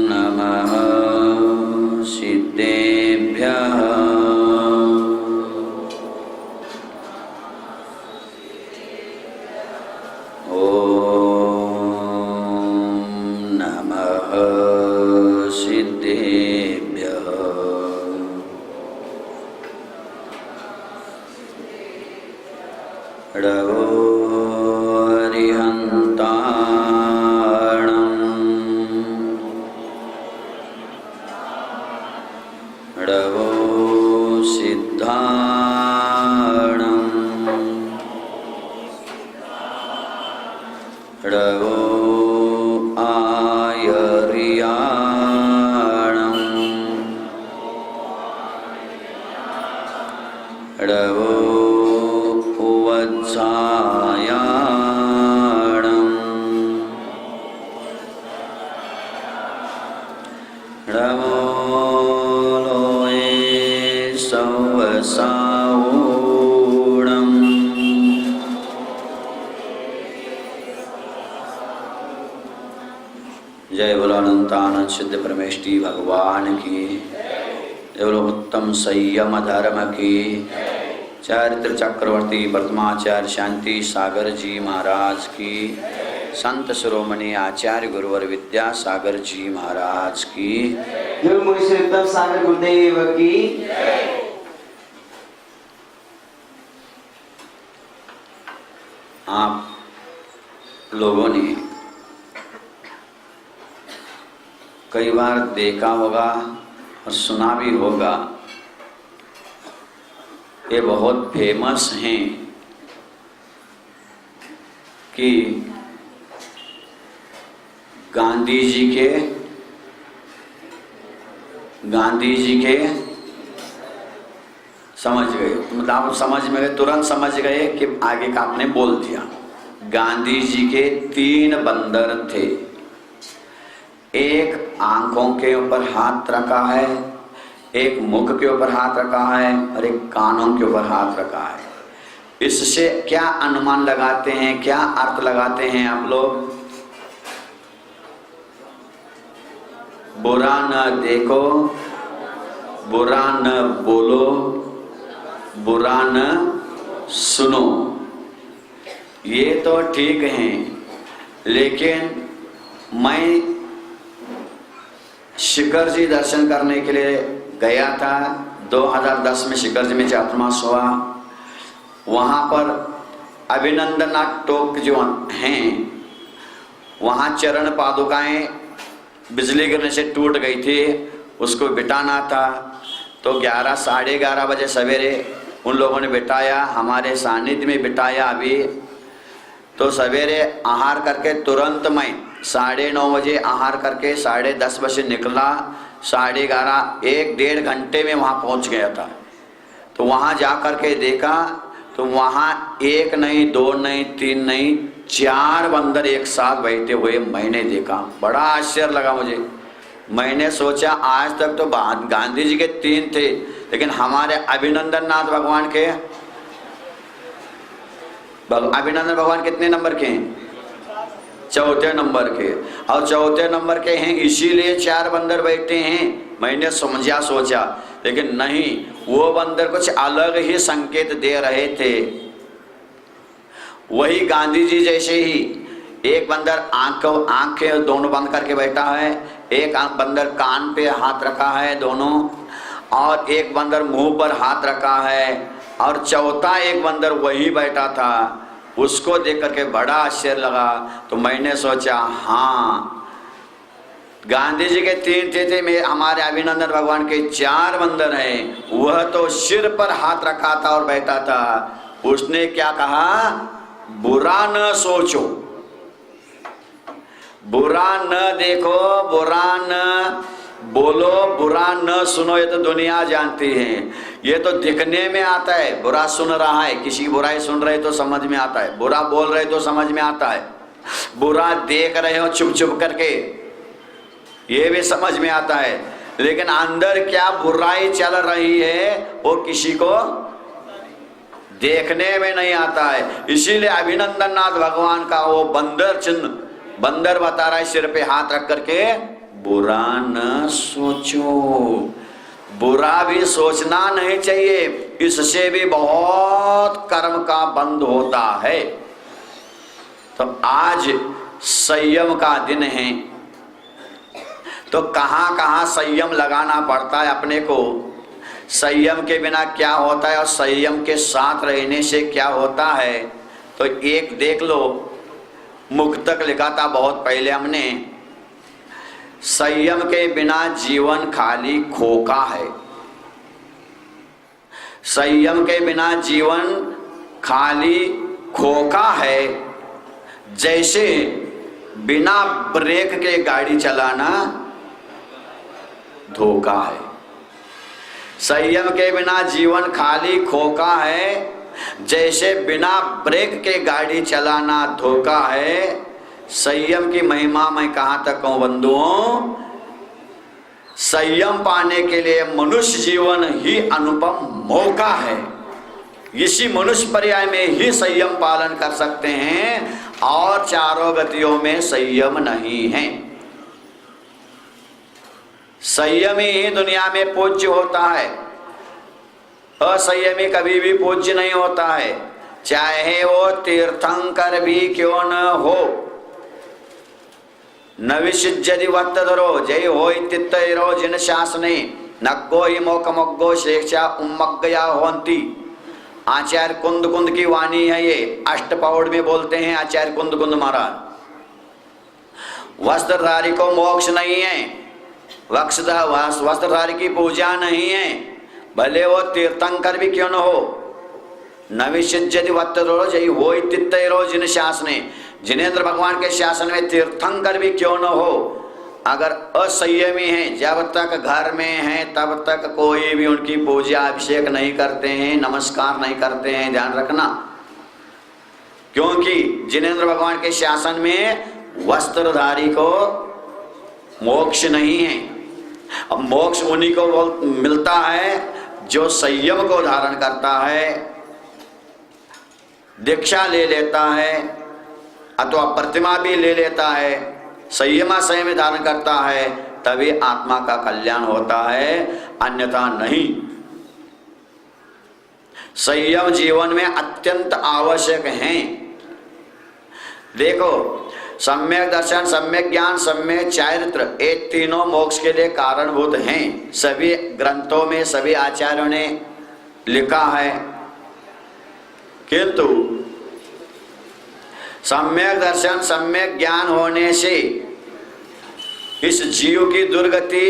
नमः सिद्धेभ्यः। नमः सिद्धेभ्यः। ड़वो हरिहन्ताणम् ड़वो सिद्धाणम् ड़वो आयर्याणम् ड़वो वत्सायाणम् ड़वो लोये सवसावूणम् जय बोलो अनंतानंद सिद्ध परमेष्टि भगवान की। जय बोलो उत्तम संयम धर्म की। चरित्र चक्रवर्ती वर्तमाचार्य शांति सागर जी महाराज की। संत शिरोमणि आचार्य गुरुवर विद्यासागर जी महाराज की। गुरु मुनि श्री उत्तम सागर गुरुदेव की। आप लोगों ने कई बार देखा होगा और सुना भी होगा, ये बहुत फेमस हैं कि गांधी जी के समझ गए, मतलब आप समझ में गए, तुरंत समझ गए कि आगे का आपने बोल दिया। गांधी जी के 3 बंदर थे। एक आंखों के ऊपर हाथ रखा है, एक मुख के ऊपर हाथ रखा है और एक कानों के ऊपर हाथ रखा है। इससे क्या अनुमान लगाते हैं, क्या अर्थ लगाते हैं आप लोग? बुरा न देखो, बुरा न बोलो, बुरा न सुनो। ये तो ठीक है, लेकिन मैं शिखर जी दर्शन करने के लिए गया था। 2010 में शिखर जी में चातुर्मास हुआ। वहाँ पर अभिनंदनाथ टोक जो हैं, वहाँ चरण पादुकाएं बिजली गिरने से टूट गई थी, उसको बिठाना था। तो 11 साढ़े 11 बजे सवेरे उन लोगों ने बिठाया, हमारे सानिध्य में बिठाया। अभी तो सवेरे आहार करके तुरंत मैं 9:30 बजे आहार करके 10:30 बजे निकला। 11:30 1-1.5 घंटे में वहाँ पहुँच गया था। तो वहाँ जा कर के देखा तो वहाँ 1 नहीं, 2 नहीं, 3 नहीं, 4 बंदर एक साथ बैठे हुए मैंने देखा। बड़ा आश्चर्य लगा मुझे। मैंने सोचा आज तक तो गांधी जी के 3 थे, लेकिन हमारे अभिनंदननाथ भगवान के, अभिनंदन भगवान कितने नंबर के हैं? 4थे नंबर के। और 4थे नंबर के हैं, इसीलिए 4 बंदर बैठे हैं। मैंने सोचा, लेकिन नहीं, वो बंदर कुछ अलग ही संकेत दे रहे थे। वही गांधी जी जैसे ही एक बंदर आंखें दोनों बंद करके बैठा है, एक बंदर कान पे हाथ रखा है दोनों, और एक बंदर मुंह पर हाथ रखा है, और चौथा एक बंदर वही बैठा था। उसको देख करके बड़ा आश्चर्य लगा। तो मैंने सोचा हाँ, गांधी जी के 3 थे, में हमारे अभिनंदन भगवान के 4 बंदर हैं। वह तो सिर पर हाथ रखा था और बैठा था। उसने क्या कहा? बुरा न सोचो, बुरा न देखो, बुरा न बोलो, बुरा न सुनो। ये तो दुनिया जानती है, ये तो दिखने में आता है। बुरा सुन रहा है, किसी की बुराई सुन रहे तो समझ में आता है, बुरा बोल रहे तो समझ में आता है, बुरा देख रहे हो चुप चुप करके, ये भी समझ में आता है। लेकिन अंदर क्या बुराई चल रही है वो किसी को देखने में नहीं आता है। इसीलिए अभिनंदननाथ भगवान का वो बंदर चिन्ह बंदर बता रहा है सिर पे हाथ रख करके, बुरा न सोचो। बुरा भी सोचना नहीं चाहिए, इससे भी बहुत कर्म का बंध होता है। तो आज संयम का दिन है, तो कहां कहां संयम लगाना पड़ता है अपने को। संयम के बिना क्या होता है और संयम के साथ रहने से क्या होता है, तो एक देख लो। मुक्तक लिखा था बहुत पहले हमने, संयम के बिना जीवन खाली खोखा है। संयम के बिना जीवन खाली खोखा है, जैसे बिना ब्रेक के गाड़ी चलाना धोखा है। संयम के बिना जीवन खाली खोखा है, जैसे बिना ब्रेक के गाड़ी चलाना धोखा है। संयम की महिमा मैं कहां तक कहूं बंधुओं, संयम पाने के लिए मनुष्य जीवन ही अनुपम मौका है। इसी मनुष्य पर्याय में ही संयम पालन कर सकते हैं, और चारों गतियों में संयम नहीं है। संयमी ही दुनिया में पूज्य होता है, असंयमी कभी भी पूज्य नहीं होता है, चाहे वो तीर्थंकर भी क्यों न हो। न विशिज्यति वत्तधरो जय हो तित्तरो जिन शासने नग्गो ही मोकमग्गो शेक्षा उम्मग्गया होंती। आचार्य कुंद कुंद की वाणी है ये, अष्टपौड़ में बोलते हैं आचार्य कुंद कुंद महाराज। वस्त्रधारी को मोक्ष नहीं है, वस्त्रधारी की पूजा नहीं है, भले वो तीर्थंकर भी क्यों न हो। न विशिज्यति वत्तधरो जय हो तित्तरो जिन शासने, जिनेंद्र भगवान के शासन में तीर्थंकर भी क्यों न हो, अगर असंयमी हैं, जब तक घर में हैं तब तक कोई भी उनकी पूजा अभिषेक नहीं करते हैं, नमस्कार नहीं करते हैं, ध्यान रखना। क्योंकि जिनेंद्र भगवान के शासन में वस्त्रधारी को मोक्ष नहीं है। अब मोक्ष उन्हीं को मिलता है जो संयम को धारण करता है, दीक्षा ले लेता है अथवा प्रतिमा भी ले लेता है, संयम धारण करता है, तभी आत्मा का कल्याण होता है, अन्यथा नहीं। संयम जीवन में अत्यंत आवश्यक है। देखो, सम्यक दर्शन, सम्यक ज्ञान, सम्यक चारित्र, ये तीनों मोक्ष के लिए कारणभूत हैं। सभी ग्रंथों में सभी आचार्यों ने लिखा है, किंतु सम्यक दर्शन सम्यक ज्ञान होने से इस जीव की दुर्गति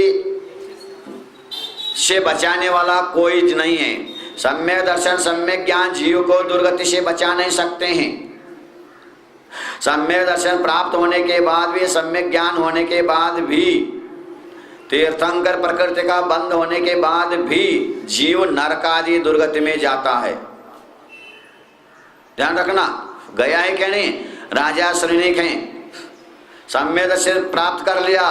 से बचाने वाला कोई नहीं है। सम्यक दर्शन सम्यक ज्ञान जीव को दुर्गति से बचा नहीं सकते हैं। सम्यक दर्शन प्राप्त होने के बाद भी, सम्यक ज्ञान होने के बाद भी, तीर्थंकर प्रकृति का बंध होने के बाद भी जीव नरकादि दुर्गति में जाता है। ध्यान रखना, गया है क्या नहीं। राजा श्रीनिक हैं, सम्यक दर्शन प्राप्त कर लिया,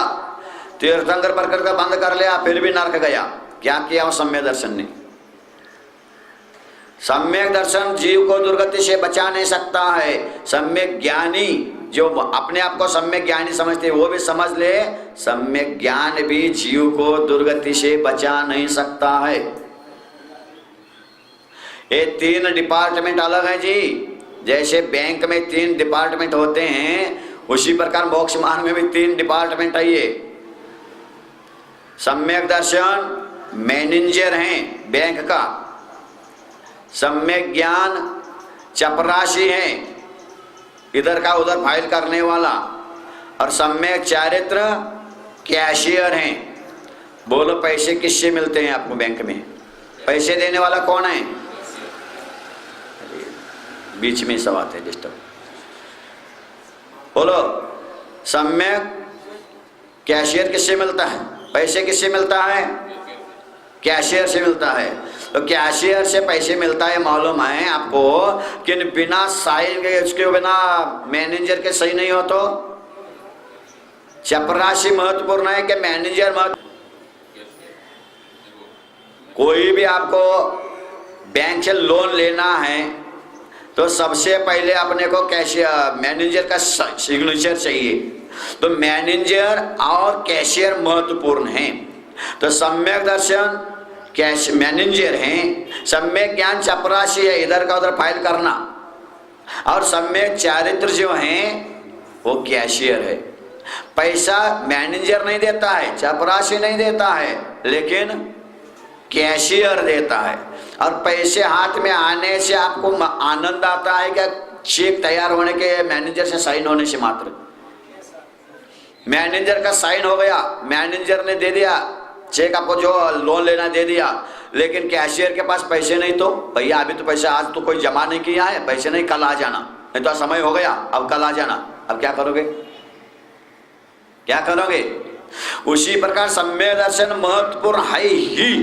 तीर्थंकर प्रकृति का बंध कर लिया, फिर भी नरक गया। क्या किया वो सम्यक दर्शन ने? सम्यक दर्शन जीव को दुर्गति से बचा नहीं सकता है। सम्यक ज्ञानी जो अपने आप को सम्यक ज्ञानी समझते हैं, वो भी समझ ले, सम्यक ज्ञान भी जीव को दुर्गति से बचा नहीं सकता है। ये तीन डिपार्टमेंट अलग है जी। जैसे बैंक में 3 डिपार्टमेंट होते हैं, उसी प्रकार मोक्ष मार्ग में भी 3 डिपार्टमेंट है। ये सम्यक दर्शन मैनेजर हैं बैंक का, सम्यक ज्ञान चपरासी है, इधर का उधर फाइल करने वाला, और सम्यक चारित्र कैशियर हैं। बोलो पैसे किससे मिलते हैं आपको बैंक में? पैसे देने वाला कौन है? बीच में सब आते हैं डिस्टर्ब। बोलो, सम्यक कैशियर किससे मिलता है? पैसे किससे मिलता है? कैशियर से मिलता है। तो कैशियर से पैसे मिलता है, मालूम है आपको, कि बिना साइन के, उसके बिना मैनेजर के सही नहीं हो। तो चपरासी महत्वपूर्ण है कि मैनेजर महत्वपूर्ण? कोई भी आपको बैंक से लोन लेना है तो सबसे पहले अपने को कैशियर मैनेजर का सिग्नेचर चाहिए। तो मैनेजर और कैशियर महत्वपूर्ण हैं। तो सम्यक दर्शन कैश मैनेजर हैं, सम्यक ज्ञान चपरासी है, इधर का उधर फाइल करना, और सम्यक चारित्र जो हैं वो कैशियर है। पैसा मैनेजर नहीं देता है, चपरासी नहीं देता है, लेकिन कैशियर देता है। और पैसे हाथ में आने से आपको आनंद आता है क्या? चेक तैयार होने के, मैनेजर से साइन होने से मात्र। मैनेजर का साइन हो गया, मैनेजर ने दे दिया चेक, आपको जो लोन लेना दे दिया, लेकिन कैशियर के पास पैसे नहीं, तो भैया अभी तो पैसा आज तो कोई जमा नहीं किया है, पैसे नहीं, कल आ जाना, नहीं तो समय हो गया, अब कल आ जाना। अब क्या करोगे? क्या करोगे? उसी प्रकार सम्यक दर्शन महत्वपूर्ण है ही।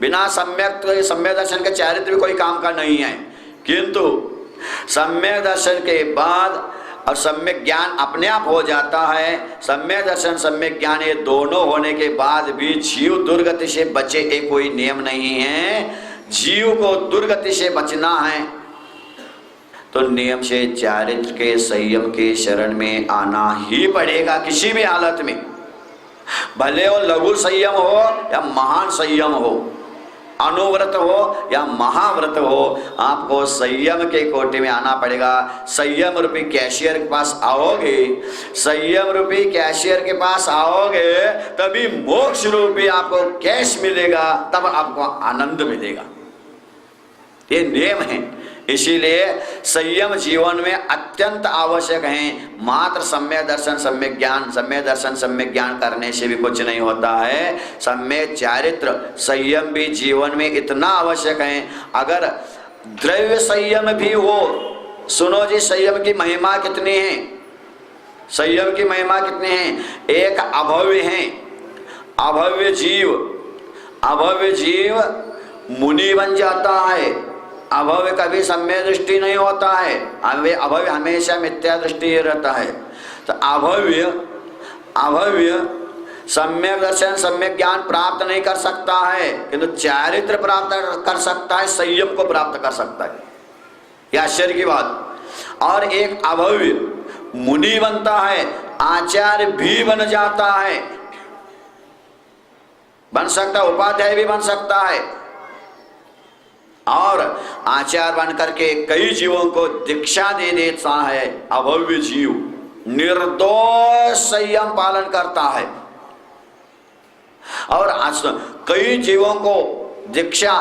बिना सम्यक दर्शन के चारित्र भी कोई काम का नहीं है। किंतु सम्यक दर्शन के बाद और सम्यक ज्ञान अपने आप हो जाता है। सम्यक दर्शन सम्यक ज्ञान ये दोनों होने के बाद भी जीव दुर्गति से बचे, एक कोई नियम नहीं है। जीव को दुर्गति से बचना है तो नियम से चारित्र के संयम के शरण में आना ही पड़ेगा किसी भी हालत में। भले वो लघु संयम हो या महान संयम हो, अनुव्रत हो या महाव्रत हो, आपको संयम के कोटि में आना पड़ेगा। संयम रूपी कैशियर के पास आओगे, संयम रूपी कैशियर के पास आओगे तभी मोक्ष रूपी आपको कैश मिलेगा, तब आपको आनंद मिलेगा। ये नियम है। इसीलिए संयम जीवन में अत्यंत आवश्यक है। मात्र सम्यक दर्शन सम्यक ज्ञान, सम्यक दर्शन सम्यक ज्ञान करने से भी कुछ नहीं होता है। सम्यक चारित्र संयम भी जीवन में इतना आवश्यक है। अगर द्रव्य संयम भी हो, सुनो जी संयम की महिमा कितनी है, संयम की महिमा कितनी है। एक अभव्य है, अभव्य जीव मुनि बन जाता है। अभव्य कभी सम्यक दृष्टि नहीं होता है, अभव्य हमेशा मिथ्या दृष्टि रहता है। तो अभव्य सम्यक दर्शन सम्यक ज्ञान प्राप्त नहीं कर सकता है, किंतु चारित्र प्राप्त कर सकता है, संयम को प्राप्त कर सकता है। यह आश्चर्य की बात। और एक अभव्य मुनि बनता है, आचार्य भी बन जाता है, बन सकता है, उपाध्याय भी बन सकता है, और आचार्य बन करके कई जीवों को दीक्षा दे देता है। अभव्य जीव निर्दोष संयम पालन करता है और कई जीवों को दीक्षा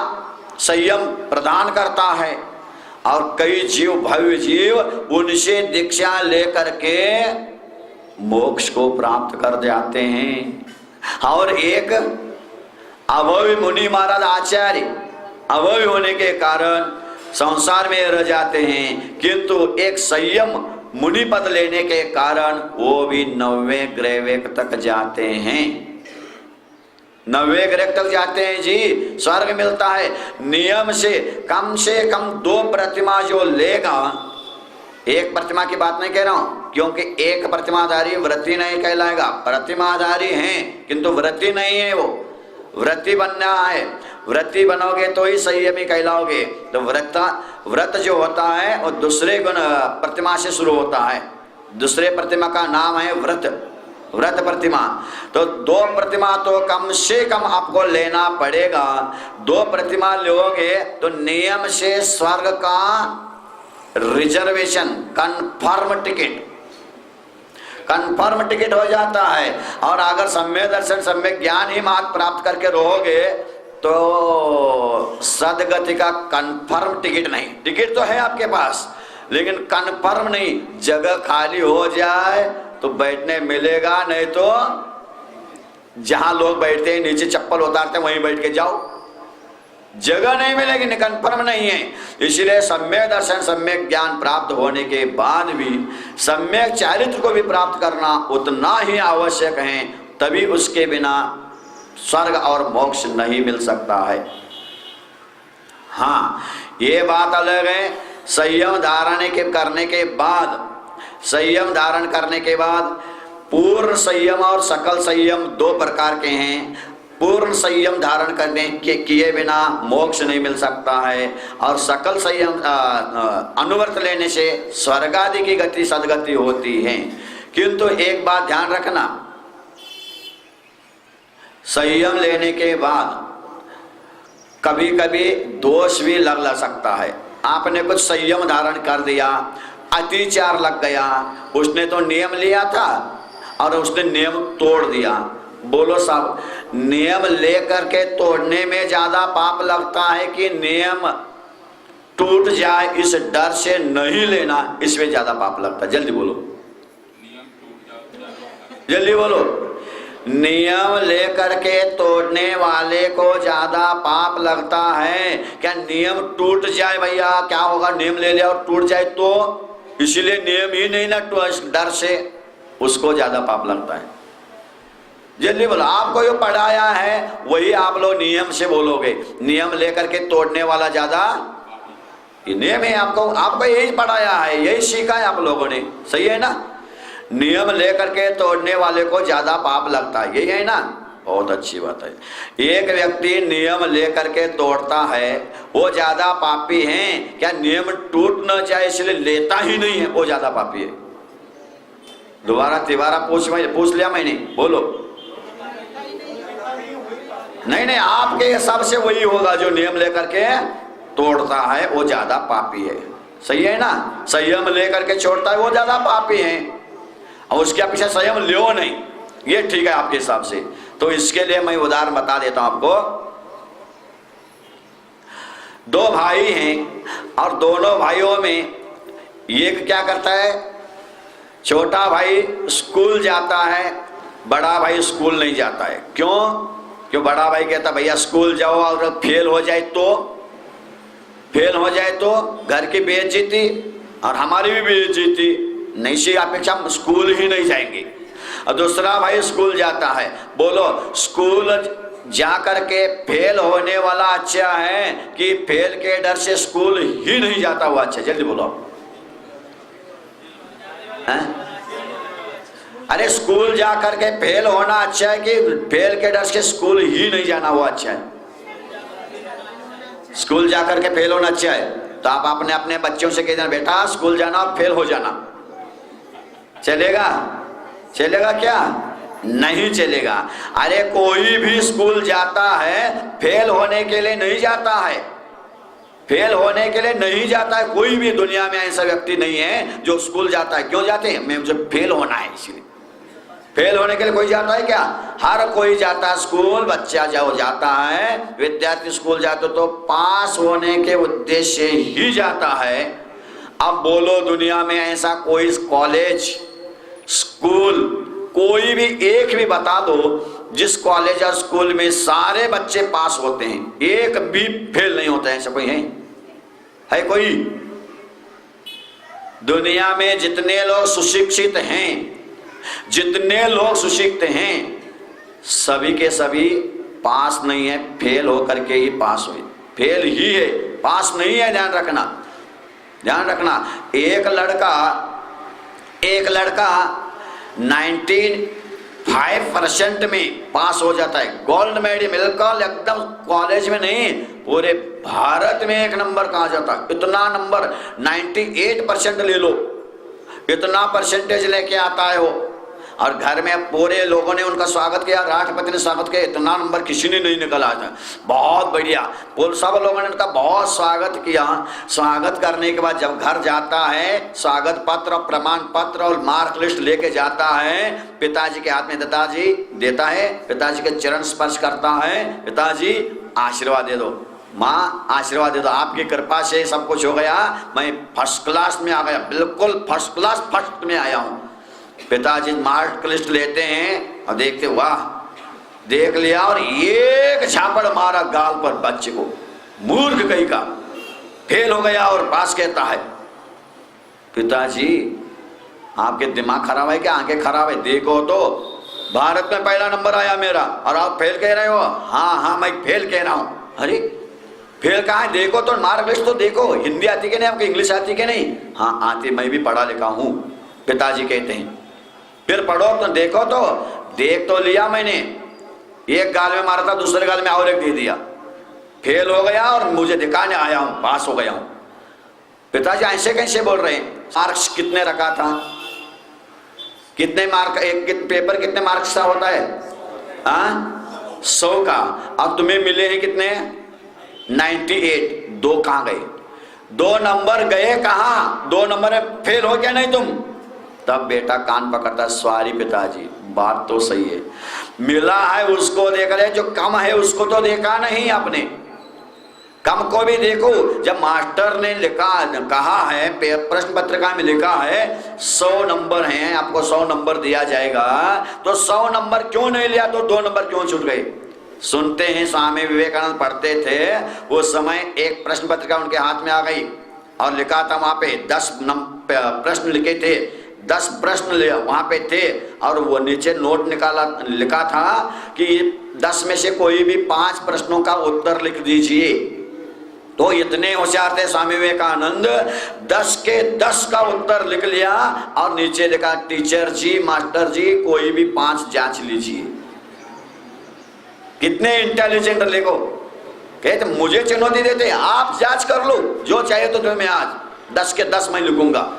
संयम प्रदान करता है, और कई जीव भव्य जीव उनसे दीक्षा लेकर के मोक्ष को प्राप्त कर जाते हैं। और एक अभव्य मुनि महाराज आचार्य अभव्य होने के कारण संसार में रह जाते हैं, किंतु एक संयम मुनि पद लेने के कारण वो भी 90 ग्रह तक जाते हैं। 90 ग्रह तक जाते हैं जी, स्वर्ग मिलता है। नियम से कम 2 प्रतिमा जो लेगा, एक प्रतिमा की बात नहीं कह रहा हूं, क्योंकि एक प्रतिमाधारी व्रती नहीं कहलाएगा। प्रतिमाधारी हैं किंतु व्रती नहीं है, वो व्रती बनना है। व्रती बनोगे तो ही संयमी कहलाओगे। तो व्रत जो होता है वो दूसरे गुण प्रतिमा से शुरू होता है। दूसरे प्रतिमा का नाम है व्रत प्रतिमा। तो 2 प्रतिमा तो कम से कम आपको लेना पड़ेगा। 2 प्रतिमा लोगे तो नियम से स्वर्ग का रिजर्वेशन कंफर्म टिकट हो जाता है। और अगर सम्यक दर्शन सम्यक ज्ञान ही मार्ग प्राप्त करके रहोगे तो सदगति का कंफर्म टिकट नहीं। टिकट तो है आपके पास लेकिन कंफर्म नहीं। जगह खाली हो जाए तो बैठने मिलेगा, नहीं तो जहां लोग बैठते हैं नीचे चप्पल उतारते हैं वहीं बैठ के जाओ, जगह नहीं मिलेगी, कंफर्म नहीं है। इसलिए सम्यक दर्शन सम्यक ज्ञान प्राप्त होने के बाद भी सम्यक चारित्र को भी प्राप्त करना उतना ही आवश्यक है। तभी उसके बिना स्वर्ग और मोक्ष नहीं मिल सकता है। हाँ, ये बात अलग है। संयम धारण करने के बाद पूर्ण संयम और सकल संयम 2 प्रकार के हैं। पूर्ण संयम धारण करने के किए बिना मोक्ष नहीं मिल सकता है, और सकल संयम अनुवर्त लेने से स्वर्ग आदि की गति सदगति होती है। किंतु एक बात ध्यान रखना, संयम लेने के बाद कभी कभी दोष भी लग सकता है। आपने कुछ संयम धारण कर दिया, अतिचार लग गया, उसने तो नियम लिया था और उसने नियम तोड़ दिया। बोलो साहब, नियम लेकर के तोड़ने में ज्यादा पाप लगता है कि नियम टूट जाए इस डर से नहीं लेना, इसमें ज्यादा पाप लगता है? जल्दी बोलो, जल्दी बोलो। नियम लेकर के तोड़ने वाले को ज्यादा पाप लगता है क्या? नियम टूट जाए भैया, क्या होगा? नियम ले लिया और टूट जाए तो, इसीलिए नियम ही नहीं ना, डर से उसको ज्यादा पाप लगता है। जल्दी बोलो। आपको जो पढ़ाया है वही आप लोग नियम से बोलोगे, नियम लेकर के तोड़ने वाला ज्यादा, ये नियम है, आपको यही पढ़ाया है, यही सीखा है आप लोगों ने, सही है ना? नियम लेकर के तोड़ने वाले को ज्यादा पाप लगता है, यही है ना? बहुत अच्छी बात है। एक व्यक्ति नियम लेकर के तोड़ता है वो ज्यादा पापी है क्या? नियम टूट न जाए इसलिए लेता ही नहीं है, वो ज्यादा पापी है। दोबारा तिबारा पूछ लिया मैंने, बोलो। नहीं, आपके हिसाब से वही होगा, जो नियम लेकर के तोड़ता है वो ज्यादा पापी है, सही है ना? संयम लेकर के छोड़ता है वो ज्यादा पापी है, और उसके पीछे संयम लियो नहीं, ये ठीक है आपके हिसाब से। तो इसके लिए मैं उदाहरण बता देता हूं आपको। दो भाई हैं और दोनों भाइयों में एक क्या करता है, छोटा भाई स्कूल जाता है, बड़ा भाई स्कूल नहीं जाता है। क्यों? बड़ा भाई कहता भैया स्कूल जाओ, और फेल हो जाए तो घर की बेइज्जती और हमारी भी बेइज्जती, नहीं सी अपेक्षा हम स्कूल ही नहीं जाएंगे। और दूसरा भाई स्कूल जाता है। बोलो, स्कूल जा करके फेल होने वाला अच्छा है कि फेल के डर से स्कूल ही नहीं जाता हुआ अच्छा? जल्दी बोलो। अरे स्कूल जा करके फेल होना अच्छा है कि फेल के डर से स्कूल ही नहीं जाना हुआ अच्छा है? स्कूल जा करके फेल होना अच्छा है। तो आप अपने अपने बच्चों से कह देना बेटा स्कूल जाना और फेल हो जाना, चलेगा? चलेगा क्या? नहीं चलेगा। अरे कोई भी स्कूल जाता है फेल होने के लिए नहीं जाता है, फेल होने के लिए नहीं जाता है। कोई भी दुनिया में ऐसा व्यक्ति नहीं है जो स्कूल जाता है। क्यों जाते हैं? मैं मुझे फेल होना है, इसलिए फेल होने के लिए कोई जाता है क्या? हर कोई जाता है स्कूल। बच्चा जो जाता है, विद्यार्थी स्कूल जाते तो पास होने के उद्देश्य ही जाता है। अब बोलो दुनिया में ऐसा कोई कॉलेज, स्कूल, कोई भी एक भी बता दो जिस कॉलेज और स्कूल में सारे बच्चे पास होते हैं, एक भी फेल नहीं होता है? ऐसा कोई है कोई? दुनिया में जितने लोग सुशिक्षित हैं, सभी के सभी पास नहीं है, फेल होकर के ही पास हुए। फेल ही है, पास नहीं है। ध्यान रखना। एक लड़का 95% में पास हो जाता है, गोल्ड मेडल मिलकर एकदम, कॉलेज में नहीं पूरे भारत में 1 नंबर कहा जाता है। इतना नंबर 98% ले लो, इतना परसेंटेज लेके आता है वो। और घर में पूरे लोगों ने उनका स्वागत किया, राष्ट्रपति ने स्वागत किया, इतना नंबर किसी ने नहीं निकला था। बहुत बढ़िया, सब लोगों ने उनका बहुत स्वागत किया। स्वागत करने के बाद जब घर जाता है, स्वागत पत्र, प्रमाण पत्र और मार्क लिस्ट लेके जाता है, पिताजी के हाथ में देता है, पिताजी के चरण स्पर्श करता है, पिताजी आशीर्वाद दे दो, माँ आशीर्वाद दे दो, आपकी कृपा से सब कुछ हो गया, मैं फर्स्ट क्लास में आ गया, बिल्कुल फर्स्ट क्लास, फर्स्ट में आया हूँ। पिताजी मार्क लिस्ट लेते हैं और देखते, वाह, देख लिया, और एक झापड़ मारा गाल पर बच्चे को, मूर्ख कहीं का, फेल हो गया और पास कहता है। पिताजी आपके दिमाग खराब है क्या? आंखें खराब है? देखो तो भारत में पहला नंबर आया मेरा और आप फेल कह रहे हो? हाँ मैं फेल कह रहा हूँ। अरे फेल कहाँ है? देखो तो मार्क लिस्ट तो देखो। हिंदी आती कि नहीं आपको? इंग्लिश आती कि नहीं? हाँ आती, मैं भी पढ़ा लिखा हूँ। पिताजी कहते हैं फिर पढ़ो तो देखो तो। देख तो लिया मैंने, एक गाल में मारा था, दूसरे गाल में और एक दे दिया, फेल हो गया और मुझे दिखाने आया हूं पास हो गया हूं। पिताजी ऐसे कैसे बोल रहे हैं? मार्क्स कितने रखा था? कितने मार्क, एक पेपर कितने मार्क्स का होता है? 100 का। अब तुम्हें मिले हैं कितने? 98। 2 कहां गए? 2 नंबर गए कहां? 2 नंबर में फेल हो क्या नहीं तुम? तब बेटा कान पकड़ता, सॉरी पिताजी, बात तो सही है, मिला है उसको देख रहे, जो कम है उसको तो देखा नहीं आपने, कम को भी देखो। जब मास्टर ने लिखा, कहा है प्रश्न पत्रिका में लिखा है 100 नंबर हैं, आपको 100 नंबर दिया जाएगा, तो 100 नंबर क्यों नहीं लिया? तो 2 नंबर क्यों छूट गए? सुनते हैं, स्वामी विवेकानंद पढ़ते थे, वो समय एक प्रश्न पत्रिका उनके हाथ में आ गई और लिखा था वहां पे 10 प्रश्न लिखे थे, 10 प्रश्न वहां पे थे और वो नीचे नोट निकाला, लिखा था कि 10 में से कोई भी 5 प्रश्नों का उत्तर लिख दीजिए। तो इतने होशियार थे स्वामी विवेकानंद, 10 के 10 का उत्तर लिख लिया और नीचे लिखा, टीचर जी, मास्टर जी, कोई भी 5 जांच लीजिए। कितने इंटेलिजेंट लिखो, कहते मुझे चुनौती देते, आप जांच कर लो जो चाहिए तो तुम्हें आज 10 के 10 मैं लिखूंगा।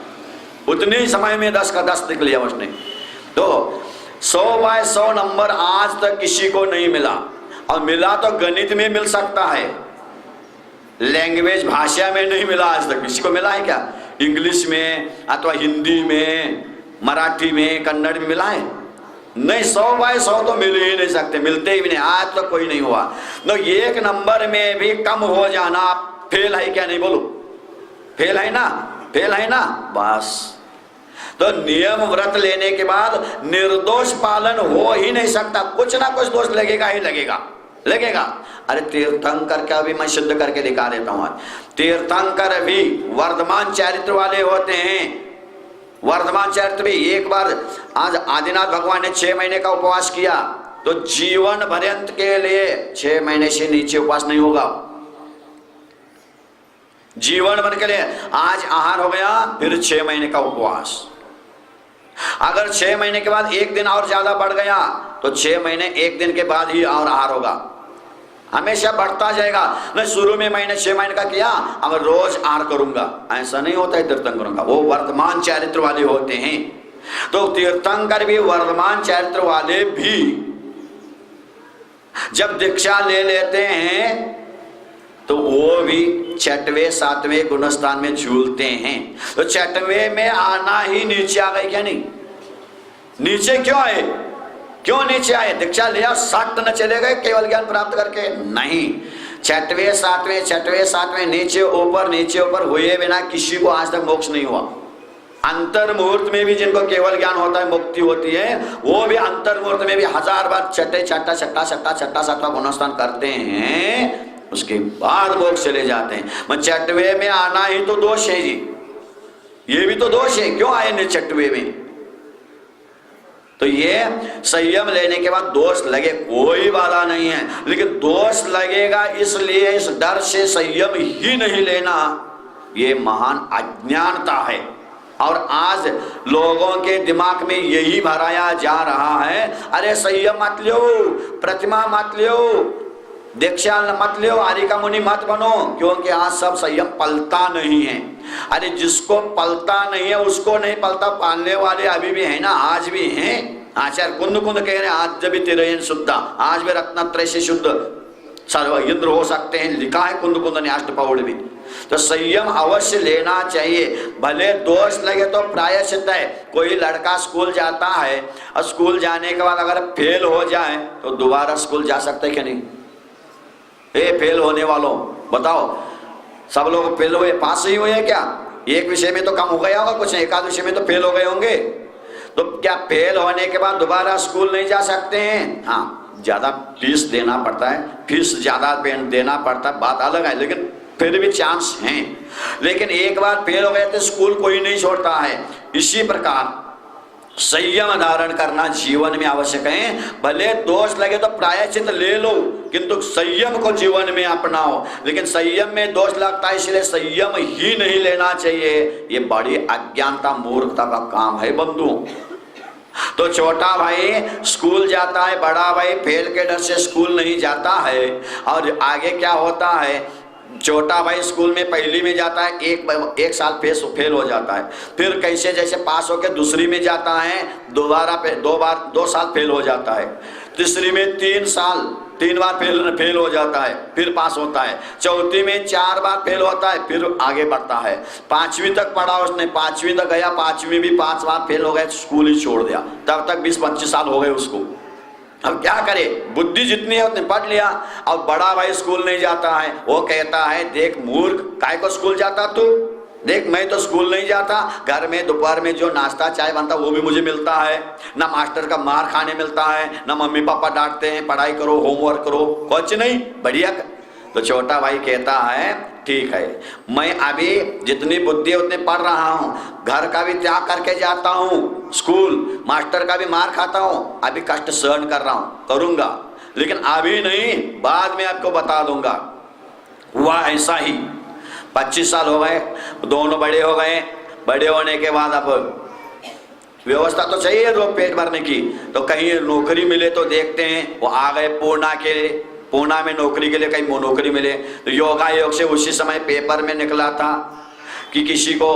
उतने ही समय में 10 का 10 लिख लिया उसने। तो 100/100 नंबर आज तक किसी को नहीं मिला, और मिला तो गणित में मिल सकता है, लैंग्वेज भाषा में नहीं मिला आज तक। किसी को मिला है क्या? इंग्लिश में अथवा हिंदी में, मराठी में, कन्नड़ में मिला है? नहीं, 100/100 तो मिल ही नहीं सकते, मिलते ही नहीं, आज तक कोई नहीं हुआ। तो 1 नंबर में भी कम हो जाना फेल है क्या? नहीं बोलो, फेल है ना, फेल है ना, बस। तो नियम व्रत लेने के बाद निर्दोष पालन हो ही नहीं सकता, कुछ ना कुछ दोष लगेगा ही लगेगा, लगेगा। अरे तीर्थंकर का भी मैं सिद्ध करके दिखा देता हूं। तीर्थंकर भी वर्धमान चरित्र वाले होते हैं, वर्धमान चरित्र भी। एक बार आज आदिनाथ भगवान ने 6 महीने का उपवास किया, तो जीवन पर्यंत के लिए 6 महीने से नीचे उपवास नहीं होगा, जीवन भर के लिए। आज आहार हो गया, फिर 6 महीने का उपवास। अगर 6 महीने के बाद 1 दिन और ज्यादा बढ़ गया तो 6 महीने 1 दिन के बाद ही और आहार होगा, हमेशा बढ़ता जाएगा। मैं शुरू में मैंने 6 महीने का किया, अब रोज आहार करूंगा, ऐसा नहीं होता है तीर्थंकरों का। वो वर्तमान चरित्र वाले होते हैं। तो तीर्थंकर भी वर्तमान चरित्र वाले भी जब दीक्षा ले लेते हैं तो वो भी 6वें 7वें गुणस्थान में झूलते हैं। तो 6वें में आना ही नीचे आ गए क्या? नहीं, नीचे क्यों आए? क्यों नीचे आए? दीक्षा लिया, सट न चले गए केवल ज्ञान प्राप्त करके? नहीं, 6वें 7वें 6वें 7वें नीचे ऊपर हुए बिना किसी को आज तक मोक्ष नहीं हुआ। अंतर मुहूर्त में भी जिनको केवल ज्ञान होता है, मुक्ति होती है, वो भी अंतर मुहूर्त में भी 1000 बार छठा 7वां गुणस्थान करते हैं, उसके बाद मोक्ष चले जाते हैं। 6वें में आना ही तो दोष है जी, ये भी तो दोष है। क्यों आए नहीं 6वें में? तो ये संयम लेने के बाद दोष लगे कोई बाधा नहीं है, लेकिन दोष लगेगा इसलिए इस डर से संयम ही नहीं लेना, ये महान अज्ञानता है। और आज लोगों के दिमाग में यही भराया जा रहा है, अरे संयम मत लो, प्रतिमा मत लो, दीक्षा मत लो, आर्य का मुनि मत बनो, क्योंकि आज सब संयम पलता नहीं है। अरे जिसको पलता नहीं है उसको नहीं पलता, पालने वाले अभी भी है ना, आज भी हैं। आचार्य कुंद कुंद कह रहे हैं, आज जब भी तिरयन शुद्ध, आज भी रत्नत्रय से शुद्ध सर्व इंद्र हो सकते हैं, लिखा है कुंद कुंद ने अष्टपौड़ में। तो संयम अवश्य लेना चाहिए, भले दोष लगे तो प्रायश्चित है। कोई लड़का स्कूल जाता है और स्कूल जाने के बाद अगर फेल हो जाए तो दोबारा स्कूल जा सकते क्या? नहीं। फेल होने वालों बताओ, सब लोग फेल हुए, पास ही हुए क्या? एक विषय में तो कम हो गया होगा, कुछ एक आध विषय में तो फेल हो गए होंगे। तो क्या फेल होने के बाद दोबारा स्कूल नहीं जा सकते हैं? हाँ, ज्यादा फीस देना पड़ता है, फीस ज्यादा देना पड़ता है, बात अलग है, लेकिन फिर भी चांस हैं। लेकिन एक बार फेल हो गए तो स्कूल कोई नहीं छोड़ता है। इसी प्रकार संयम धारण करना जीवन में आवश्यक है। भले दोष लगे तो प्रायश्चित ले लो, किंतु संयम को जीवन में अपनाओ। लेकिन संयम में दोष लगता है इसलिए संयम ही नहीं लेना चाहिए, ये बड़ी अज्ञानता मूर्खता का काम है बंधुओं। तो छोटा भाई स्कूल जाता है, बड़ा भाई फेल के डर से स्कूल नहीं जाता है। और आगे क्या होता है, छोटा भाई स्कूल में पहली में जाता है, एक साल फेल हो जाता है, फिर कैसे जैसे पास होकर दूसरी में जाता है, दो साल फेल हो जाता है, तीसरी में 3 बार फेल हो जाता है, फिर पास होता है, चौथी में 4 बार फेल होता है, फिर आगे बढ़ता है, 5वीं तक पढ़ा उसने, 5वीं तक गया, 5वीं भी 5 बार फेल हो गए, स्कूल ही छोड़ दिया। तब तक 20-25 साल हो गए उसको। अब क्या करे, बुद्धि जितनी है उतने पढ़ लिया। अब बड़ा भाई स्कूल नहीं जाता है, वो कहता है देख मूर्ख, काहे को स्कूल जाता तू, देख मैं तो स्कूल नहीं जाता, घर में दोपहर में जो नाश्ता चाय बनता वो भी मुझे मिलता है, ना मास्टर का मार खाने मिलता है, ना मम्मी पापा डांटते हैं पढ़ाई करो होमवर्क करो, कुछ नहीं, बढ़िया। तो छोटा भाई कहता है ठीक है, मैं अभी जितनी बुद्धि है उतने पढ़ रहा हूँ, घर का भी त्याग करके जाता हूँ स्कूल, मास्टर का भी मार खाता हूँ, अभी कष्ट सहन कर रहा हूँ, करूँगा, लेकिन अभी नहीं, बाद में आपको बता दूंगा। हुआ ऐसा ही, 25 साल हो गए, दोनों बड़े हो गए, बड़े होने के बाद अब व्यवस्था तो चाहिए रोज पेट भरने की, तो कहीं नौकरी मिले तो देखते हैं, वो आ गए पूना में नौकरी के लिए, कहीं नौकरी मिले तो योगा योग से उसी समय पेपर में निकला था कि किसी को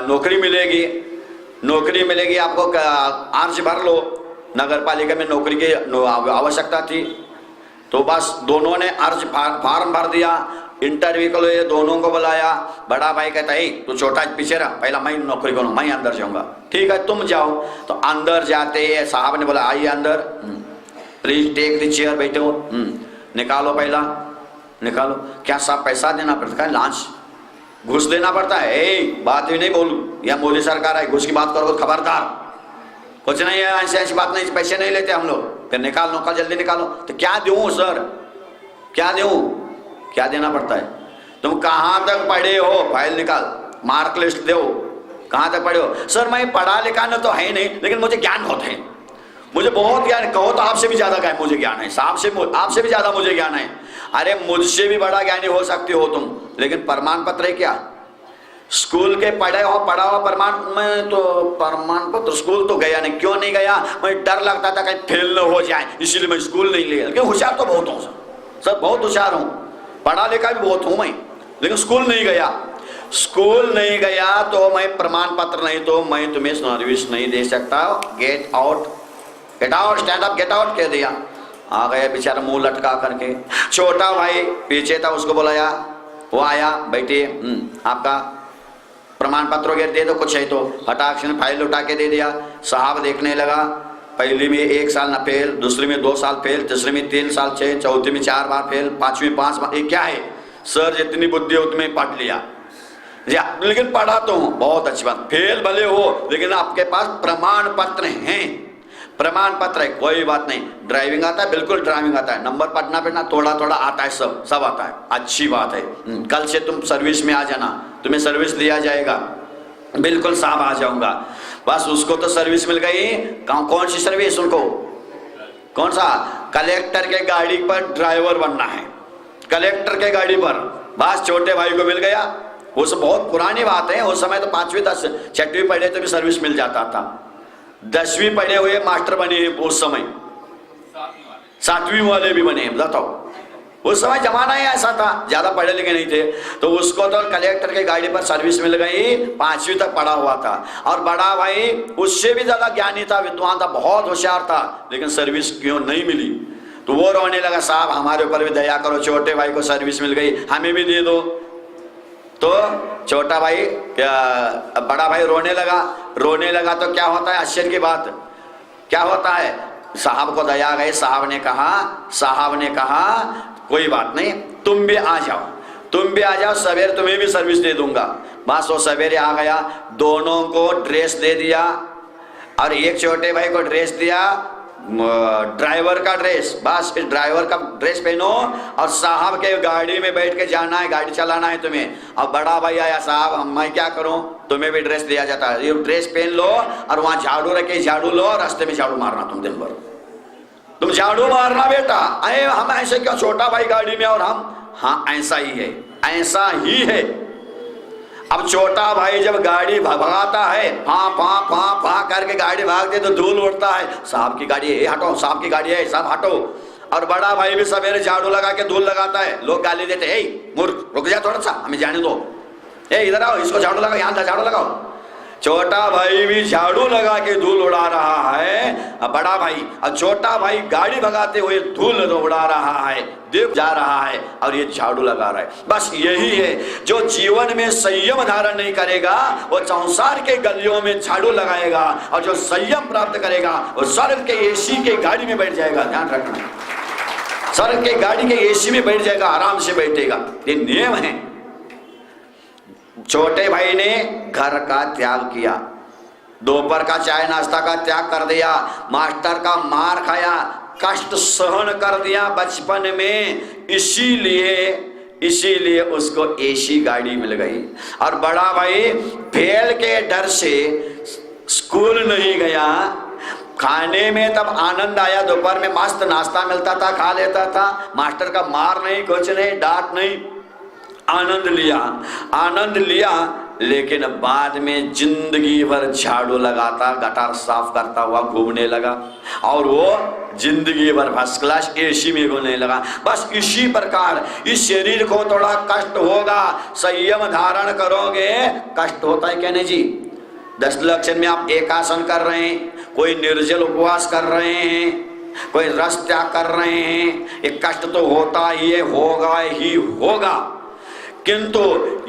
नौकरी मिलेगी, आपको अर्ज भर लो, नगर पालिका में नौकरी की आवश्यकता थी। तो बस दोनों ने अर्ज फार्म भर दिया, इंटरव्यू के लिए दोनों को बुलाया। बड़ा भाई कहता है तू छोटा पीछे रहा, पहला मैं नौकरी करूँ, मैं अंदर जाऊंगा। ठीक है तुम जाओ। तो अंदर जाते ही साहब ने बोला आइए अंदर, प्लीज टेक द चेयर, बैठे हो, निकालो पहला निकालो। क्या साहब पैसा देना पड़ता है, लांच घुस देना पड़ता है? बात भी नहीं बोलू, यह मोदी सरकार है, घुस की बात करो खबरदार, कुछ नहीं है, ऐसी बात नहीं, पैसे नहीं लेते हम लोग। फिर निकाल जल्दी निकालो। तो क्या दूं सर, क्या दूं, क्या देना पड़ता है? तुम कहाँ तक पढ़े हो, फाइल निकाल, मार्क लिस्ट दो, कहाँ तक पढ़े हो? सर मैं पढ़ा लिखा न तो है नहीं, लेकिन मुझे ज्ञान बहुत है, मुझे बहुत ज्ञान, कहो तो आपसे भी ज्यादा मुझे ज्ञान है, आपसे भी ज्यादा मुझे ज्ञान है। अरे मुझसे भी बड़ा ज्ञानी हो सकते हो तुम, लेकिन प्रमाण पत्र है क्या? स्कूल के पढ़ा हुआ प्रमाण, मैं तो प्रमाण पत्र स्कूल तो गया नहीं। क्यों नहीं गया? मैं डर लगता था कहीं फेल न हो जाए, इसीलिए मैं स्कूल नहीं लिया। लेकिन होशियार तो बहुत हूँ सर, बहुत होशियार हूँ, पढ़ा लिखा भी बहुत हूँ मैं, लेकिन स्कूल नहीं गया। स्कूल नहीं गया तो मैं प्रमाण पत्र नहीं, तो मैं तुम्हें सर्विस नहीं दे सकता। Get out, stand up, get out कह दिया। आ गया बेचारा मुंह लटका करके। छोटा भाई पीछे था, उसको बुलाया, वो आया, बैठिए, आपका प्रमाण पत्र वगैरह दे दो, कुछ है तो। हटाक से फाइल उठा के दे दिया। साहब देखने लगा, पहली में 1 साल न फेल, दूसरी में 2 साल फेल, तीसरी में 3 साल 6, चौथी में 4 बार फेल, 5वीं में 5 बार। ये क्या है सर, जितनी बुद्धि है उतनी पढ़ लिया, लेकिन पढ़ा तो हूँ, बहुत अच्छी बात। फेल भले हो लेकिन आपके पास प्रमाण पत्र हैं, प्रमाण पत्र है, कोई बात नहीं। ड्राइविंग आता है, बिल्कुल ड्राइविंग आता है, नंबर पढ़ना थोड़ा थोड़ा आता है, सब आता है, अच्छी बात है। कल से तुम सर्विस में आ जाना, तुम्हें सर्विस दिया जाएगा। बिल्कुल साहब आ जाऊंगा। बस उसको तो सर्विस मिल गई। कौन सी सर्विस? उनको कौन सा? कलेक्टर के गाड़ी पर ड्राइवर बनना है, कलेक्टर के गाड़ी पर। बस छोटे भाई को मिल गया। वो सब बहुत पुरानी बात है, उस समय तो 5वीं 6वीं पढ़े तो भी सर्विस मिल जाता था। 10वीं पढ़े हुए मास्टर बने हैं उस समय, 7वीं वाले भी बने हैं, बताओ। उस समय जमाना ही ऐसा था, ज्यादा पढ़े लिखे नहीं थे। तो उसको तो कलेक्टर के गाड़ी पर सर्विस मिल गई, 5वीं तक पढ़ा हुआ था। और बड़ा भाई उससे भी ज्यादा ज्ञानी था, विद्वान था, बहुत होशियार था, लेकिन सर्विस क्यों नहीं मिली? तो वो रोने लगा, साहब हमारे ऊपर भी दया करो, छोटे भाई को सर्विस मिल गई, हमें भी दे दो। तो छोटा भाई बड़ा भाई रोने लगा तो क्या होता है? आश्चर्य की बात क्या होता है? साहब को दया गई। साहब ने कहा कोई बात नहीं, तुम भी आ जाओ, सवेरे तुम्हें भी सर्विस दे दूंगा। बस वो सवेरे आ गया, दोनों को ड्रेस दे दिया, और एक छोटे भाई को ड्रेस दिया, ड्राइवर का ड्रेस। बस इस ड्राइवर का ड्रेस पहनो और साहब के गाड़ी में बैठ के जाना है, गाड़ी चलाना है तुम्हें। अब बड़ा भाई आया, साहब मैं क्या करूं, तुम्हें भी ड्रेस दिया जाता है, ये ड्रेस पहन लो और वहां झाड़ू रखे, झाड़ू लो, रास्ते में झाड़ू मारना तुम दिन भर, तुम झाड़ू मारना बेटा। अरे हम ऐसे क्यों, छोटा भाई गाड़ी में और हम? हाँ ऐसा ही है, ऐसा ही है। अब छोटा भाई जब गाड़ी भगाता है, हाँ पा पा पा करके गाड़ी भागते तो धूल उड़ता है, साहब की गाड़ी है हटो, साहब की गाड़ी है साहब हटो। और बड़ा भाई भी सवेरे झाड़ू लगा के धूल लगाता है, लोग गाली देते हैं, मूर्ख रुक जा थोड़ा सा हमें जाने दो, इधर आओ इसको झाड़ू लगाओ, यहाँ झाड़ू लगाओ। छोटा भाई भी झाड़ू लगा के धूल उड़ा रहा है, बड़ा भाई और छोटा भाई गाड़ी भगाते हुए धूल उड़ा रहा है, देख जा रहा है और ये झाड़ू लगा रहा है। बस यही है, जो जीवन में संयम धारण नहीं करेगा वो संसार के गलियों में झाड़ू लगाएगा, और जो संयम प्राप्त करेगा वो स्वर्ग के एसी के गाड़ी में बैठ जाएगा। ध्यान रखना, स्वर्ग के गाड़ी के एसी में बैठ जाएगा, आराम से बैठेगा। ये नियम है। छोटे भाई ने घर का त्याग किया, दोपहर का चाय नाश्ता का त्याग कर दिया, मास्टर का मार खाया, कष्ट सहन कर दिया बचपन में, इसीलिए उसको एसी गाड़ी मिल गई। और बड़ा भाई फेल के डर से स्कूल नहीं गया, खाने में तब आनंद आया, दोपहर में मस्त नाश्ता मिलता था, खा लेता था, मास्टर का मार नहीं, कुछ नहीं, डांट नहीं, आनंद लिया। लेकिन बाद में जिंदगी भर झाड़ू लगाता, गटर साफ करता हुआ घूमने लगा, और वो जिंदगी भर फर्स्ट क्लास एसी में घूमने लगा। बस इसी प्रकार इस शरीर को थोड़ा कष्ट होगा, संयम धारण करोगे, कष्ट होता है क्या नहीं जी। 10 लक्षण में आप एक आसन कर रहे हैं, कोई निर्जल उपवास कर रहे हैं, कोई रस त्याग कर रहे हैं, एक कष्ट तो होता ही होगा। किंतु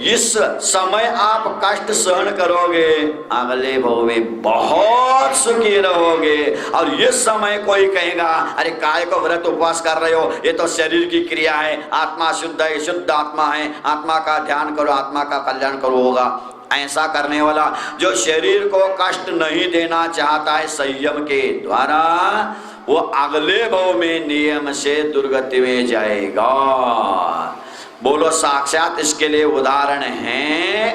इस समय आप कष्ट सहन करोगे, अगले भव में बहुत सुखी रहोगे। और इस समय कोई कहेगा अरे काय को व्रत उपवास कर रहे हो, ये तो शरीर की क्रिया है, आत्मा शुद्ध है, शुद्ध आत्मा है, आत्मा का ध्यान करो, आत्मा का कल्याण करो होगा। ऐसा करने वाला जो शरीर को कष्ट नहीं देना चाहता है संयम के द्वारा, वो अगले भव में नियम से दुर्गति में जाएगा। बोलो साक्षात इसके लिए उदाहरण है,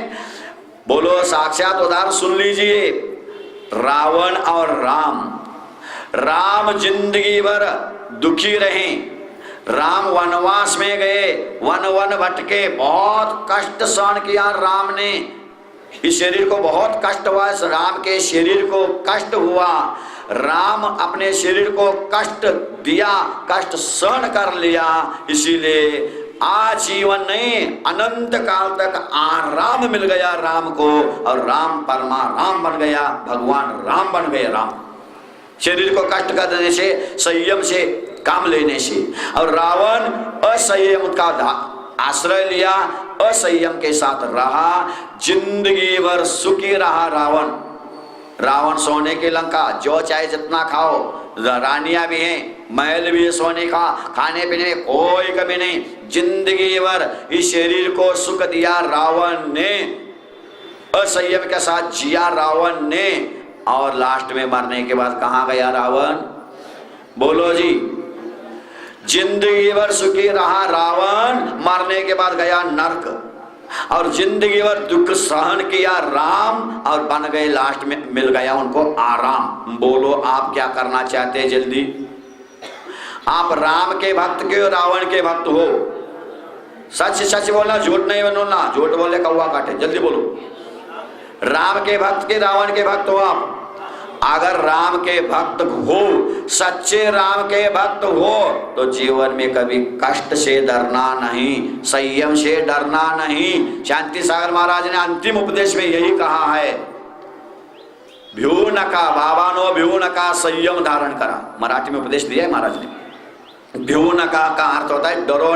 बोलो साक्षात उदाहरण सुन लीजिए। रावण और राम जिंदगी भर दुखी रहे, राम वनवास में गए, वन भटके, बहुत कष्ट सहन किया राम ने, इस शरीर को बहुत कष्ट हुआ, राम के शरीर को कष्ट हुआ, राम अपने शरीर को कष्ट दिया, कष्ट सहन कर लिया, इसीलिए आजीवन नहीं अनंत काल तक आराम मिल गया राम को, और राम परमाराम बन गया, भगवान राम बन गए। राम शरीर को कष्ट कर देने से, संयम से काम लेने से, और रावण असंयम का आश्रय लिया, असंयम के साथ रहा, जिंदगी भर सुखी रहा रावण सोने की लंका, जो चाहे जितना खाओ, रानियां भी हैं, महल भी है सोने का, खाने पीने में कोई कमी नहीं, जिंदगी भर इस शरीर को सुख दिया रावण ने, असंयम के साथ जिया रावण ने, और लास्ट में मरने के बाद कहाँ गया रावण, बोलो जी। जिंदगी भर सुखी रहा रावण, मरने के बाद गया नरक, और जिंदगी भर दुख सहन किया राम, और बन गए लास्ट में मिल गया उनको आराम। बोलो आप क्या करना चाहते हैं जल्दी? आप राम के भक्त के रावण के भक्त हो? सच सच बोलना, झूठ नहीं बोलना, झूठ बोले कौवा काटे, जल्दी बोलो। राम के भक्त के रावण के भक्त हो आप? अगर राम के भक्त हो, सच्चे राम के भक्त हो, तो जीवन में कभी कष्ट से डरना नहीं, संयम से डरना नहीं। शांति सागर महाराज ने अंतिम उपदेश में यही कहा है, भ्यू नका बाबानो, भ्यू नका संयम धारण करा। मराठी में उपदेश दिया है महाराज ने। भ्यू नका का अर्थ होता है डरो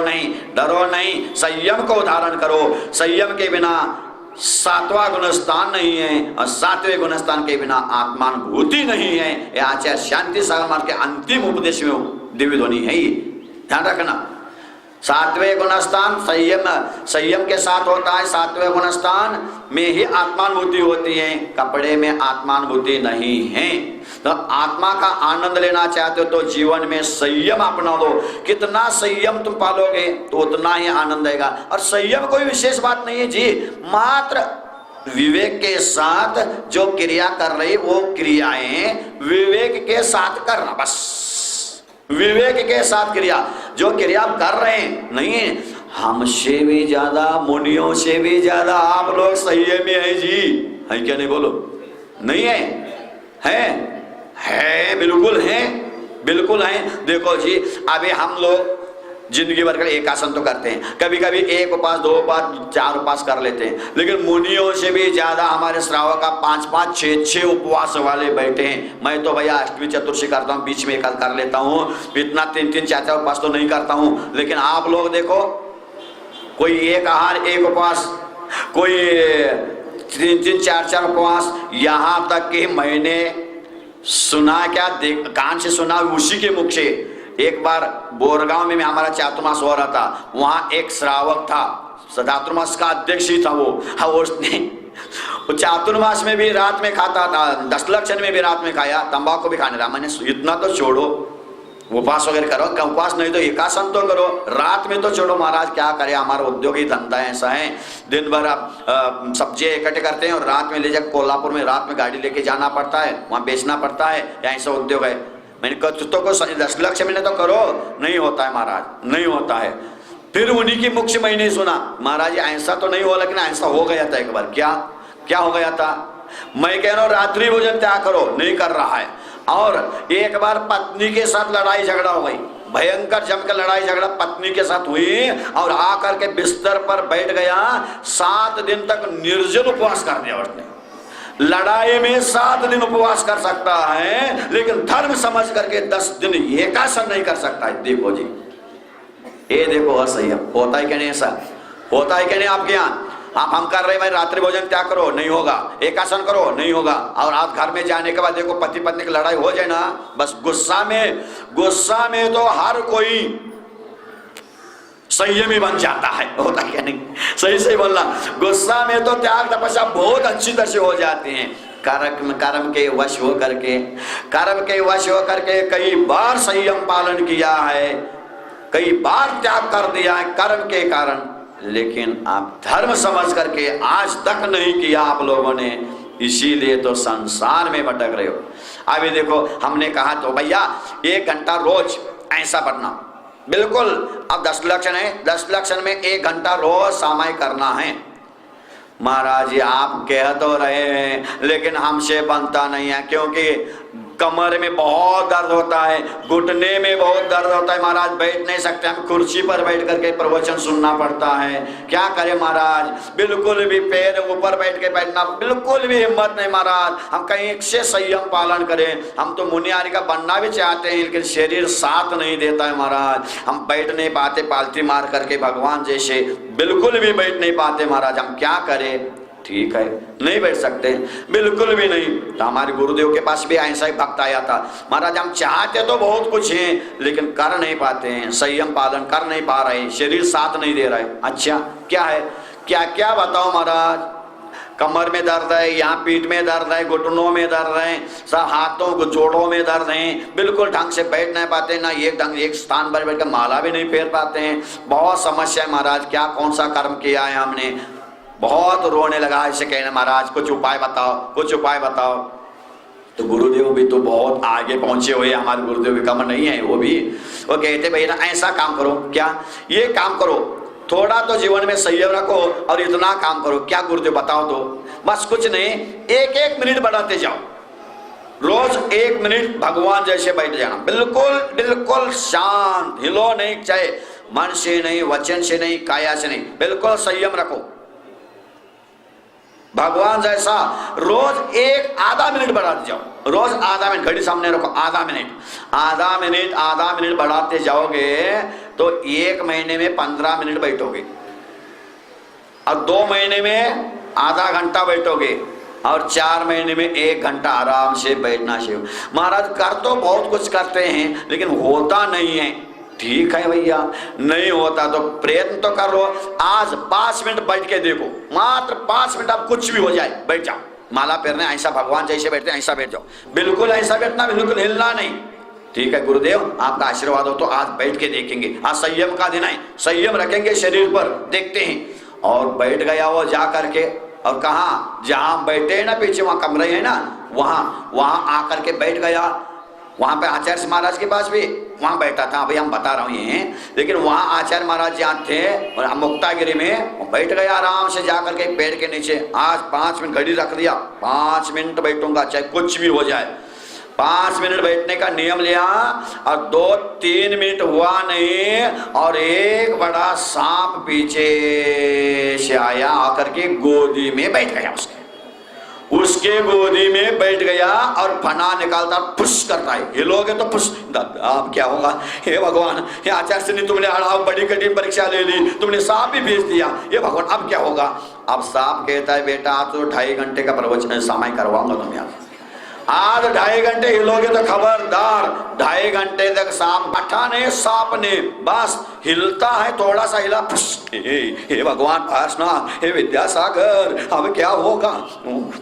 नहीं, संयम को धारण करो। संयम के बिना 7वां गुणस्थान नहीं है, और 7वें गुणस्थान के बिना आत्मानुभूति नहीं है। यह आचार्य शांति सागर महाराज के अंतिम उपदेश में दिव्य ध्वनि है, ये ध्यान रखना। 7वें गुणस्थान संयम के साथ होता है, 7वें गुणस्थान में ही आत्मानुभूति होती है, कपड़े में आत्मानुभूति नहीं है। तो आत्मा का आनंद लेना चाहते हो तो जीवन में संयम अपना लो। कितना संयम तुम पालोगे तो उतना ही आनंद आएगा। और संयम कोई विशेष बात नहीं है जी, मात्र विवेक के साथ जो क्रिया कर रही वो क्रियाएं विवेक के साथ करना, बस विवेक के साथ क्रिया। जो क्रिया आप कर रहे हैं नहीं, हमसे भी ज्यादा, मुनियों से भी ज्यादा आप लोग संयमी हैं जी, है क्या? नहीं बोलो, नहीं है? है, बिल्कुल है, बिल्कुल है। देखो जी, अभी हम लोग जिंदगी भर का एक आसन तो करते हैं, कभी कभी एक उपास, दो उपास, चार उपास कर लेते हैं, लेकिन मुनियों से भी ज्यादा हमारे श्रावक का 5-5, 6-6 उपवास वाले बैठे हैं। मैं तो भैया अष्टमी चतुर्दशी करता हूँ, बीच में एक कर लेता हूँ, इतना 3-3, 4-4 उपवास तो नहीं करता हूँ। लेकिन आप लोग देखो, कोई एक आहार, एक उपवास, कोई 3-3, 4-4 उपवास, यहाँ तक कि मैंने सुना, क्या कान से सुना, उसी के मुख से। एक बार बोरगांव में हमारा चातुर्मास हो रहा था, वहां एक श्रावक था, चातुर्मास का अध्यक्ष ही था वो। हाँ, उसने चातुर्मास में भी रात में खाता था, 10 लक्षण में भी रात में खाया, तंबाकू भी खाने रहा। मैंने इतना तो छोड़ो, उपवास वगैरह करो, उपवास नहीं तो एकासन तो करो, रात में तो छोड़ो महाराज। क्या करे, हमारा उद्योग ही धंधा ऐसा है, दिन भर आप सब्जियां इकट्ठे करते हैं और रात में ले जाकर कोल्हापुर में रात में गाड़ी लेके जाना पड़ता है, वहां बेचना पड़ता है, ऐसा उद्योग है। मैंने कहा तो 10 लाख महीने तो करो, नहीं होता है महाराज, नहीं होता है। फिर उन्हीं की मुख से मैंने सुना, महाराज ऐसा तो नहीं हुआ, लेकिन ऐसा हो गया था एक बार। क्या हो गया था? मैं कह रहा हूँ रात्रि भोजन त्याग करो, नहीं कर रहा है। और एक बार पत्नी के साथ लड़ाई झगड़ा हो गई, भयंकर जमकर लड़ाई झगड़ा पत्नी के साथ हुई, और आकर के बिस्तर पर बैठ गया, 7 दिन तक निर्जल उपवास कर दिया उसने। लड़ाई में 7 दिन उपवास कर सकता है, लेकिन धर्म समझ करके 10 दिन एकासन नहीं कर सकता है। देखो जी, ये देखो असह्य होता है क्या नहीं? ऐसा होता है क्या नहीं आपके यहाँ? हम कर रहे हैं भाई रात्रि भोजन त्याग करो, नहीं होगा, एकासन करो, नहीं होगा। और आप घर में जाने के बाद देखो पति पत्नी की लड़ाई हो जाए ना, बस गुस्सा में तो हर कोई संयमी बन जाता है। होता क्या नहीं? सही बोलना। गुस्सा में तो त्याग तपस्या बहुत अच्छी तरह से हो जाती हैं। कर्म के वश हो करके कई बार संयम पालन किया है, कई बार त्याग कर दिया है कर्म के कारण, लेकिन आप धर्म समझ करके आज तक नहीं किया आप लोगों ने, इसीलिए तो संसार में भटक रहे हो। अभी देखो, हमने कहा तो भैया 1 घंटा रोज ऐसा पढ़ना, बिल्कुल। अब 10 लक्षण है, 10 लक्षण में 1 घंटा रोज सामायिक करना है। महाराज जी आप कह तो रहे हैं, लेकिन हमसे बनता नहीं है, क्योंकि कमर में बहुत दर्द होता है, घुटने में बहुत दर्द होता है महाराज, बैठ नहीं सकते, हम कुर्सी पर बैठ करके प्रवचन सुनना पड़ता है। क्या करें महाराज, बिल्कुल भी पैर ऊपर बैठ के बैठना बिल्कुल भी हिम्मत नहीं महाराज। हम कहीं से संयम पालन करें, हम तो मुनियारी का बनना भी चाहते हैं, लेकिन शरीर साथ नहीं देता है महाराज। हम बैठ नहीं पाते, पालती मार करके भगवान जैसे बिल्कुल भी बैठ नहीं पाते महाराज। हम क्या करें? ठीक है, नहीं बैठ सकते, बिल्कुल भी नहीं। तो हमारे गुरुदेव के पास भी ऐसा ही भक्त आया था, महाराज हम चाहते तो बहुत कुछ हैं, लेकिन कर नहीं पाते हैं, संयम पालन कर नहीं पा रहे, शरीर साथ नहीं दे रहा है। अच्छा क्या है? क्या बताओ महाराज? कमर में दर्द है, यहाँ पीठ में दर्द है, घुटनों में दर्द है, सब हाथों को जोड़ों में दर्द है, बिल्कुल ढंग से बैठ नहीं पाते, ना एक स्थान पर बैठ कर माला भी नहीं फेर पाते हैं। बहुत समस्या है महाराज, क्या कौन सा कर्म किया है हमने? बहुत रोने लगा, ऐसे कहने महाराज कुछ उपाय बताओ। तो गुरुदेव भी तो बहुत आगे पहुंचे हुए, हमारे गुरुदेव भी कम नहीं है, वो कहते भैया ऐसा काम करो, क्या ये काम करो, थोड़ा तो जीवन में संयम रखो और इतना काम करो। क्या गुरुदेव बताओ? तो बस कुछ नहीं, 1-1 मिनट बढ़ाते जाओ, रोज 1 मिनट भगवान जैसे बैठ जाना, बिल्कुल शांत, हिलो नहीं, चाहे मन से नहीं, वचन से नहीं, काया से नहीं, बिल्कुल संयम रखो भगवान जैसा। रोज आधा मिनट बढ़ाते जाओ, रोज आधा मिनट, घड़ी सामने रखो, आधा मिनट बढ़ाते जाओगे तो 1 महीने में 15 मिनट बैठोगे, और 2 महीने में आधा घंटा बैठोगे, और 4 महीने में 1 घंटा आराम से बैठना चाहिए। महाराज कर तो बहुत कुछ करते हैं, लेकिन होता नहीं है। ठीक है भैया, नहीं होता तो प्रयत्न तो कर लो। आज 5 मिनट बैठ के देखो, मात्र 5 मिनट, आप कुछ भी हो जाए बैठ जाओ, माला फेरने ऐसा भगवान जैसे बैठते हैं ऐसा बैठ जाओ, बिल्कुल ऐसा बैठना, बिल्कुल हिलना नहीं। ठीक है गुरुदेव आपका आशीर्वाद हो तो आज बैठ के देखेंगे, आज संयम का दिन है, संयम रखेंगे शरीर पर, देखते हैं। और बैठ गया वो जा करके, और कहा जहां बैठे हैं ना, पीछे वहां कमरे है ना, वहां आकर के बैठ गया। वहां पे आचार्य महाराज के पास भी वहां बैठा था, अभी हम बता रहे हैं। लेकिन वहां आचार्य महाराज जहाँ थे और मुक्तागिरी में बैठ गया आराम से जाकर के पेड़ के नीचे। आज 5 मिनट घड़ी रख दिया, 5 मिनट बैठूंगा चाहे कुछ भी हो जाए। 5 मिनट बैठने का नियम लिया और 2-3 मिनट हुआ नहीं और एक बड़ा सांप पीछे से आया, आकर के गोदी में बैठ गया। उसके गोदी में बैठ गया और फना निकालता फुस करता है, हिलोगे तो फुस। अब क्या होगा? हे भगवान, हे आचार्य से तुमने बड़ी कठिन परीक्षा ले ली, तुमने सांप भी भेज दिया, हे भगवान अब क्या होगा? अब सांप कहता है बेटा आज तो 2.5 घंटे का प्रवचन समय करवाऊंगा तुम्हें, आज 2.5 घंटे हिलोगे तो खबरदार। 2.5 घंटे तक सांप बैठा नहीं, सांप ने बस हिलता है, थोड़ा सा हिला, हे भगवान पार्श्वनाथ, हे विद्यासागर अब क्या होगा?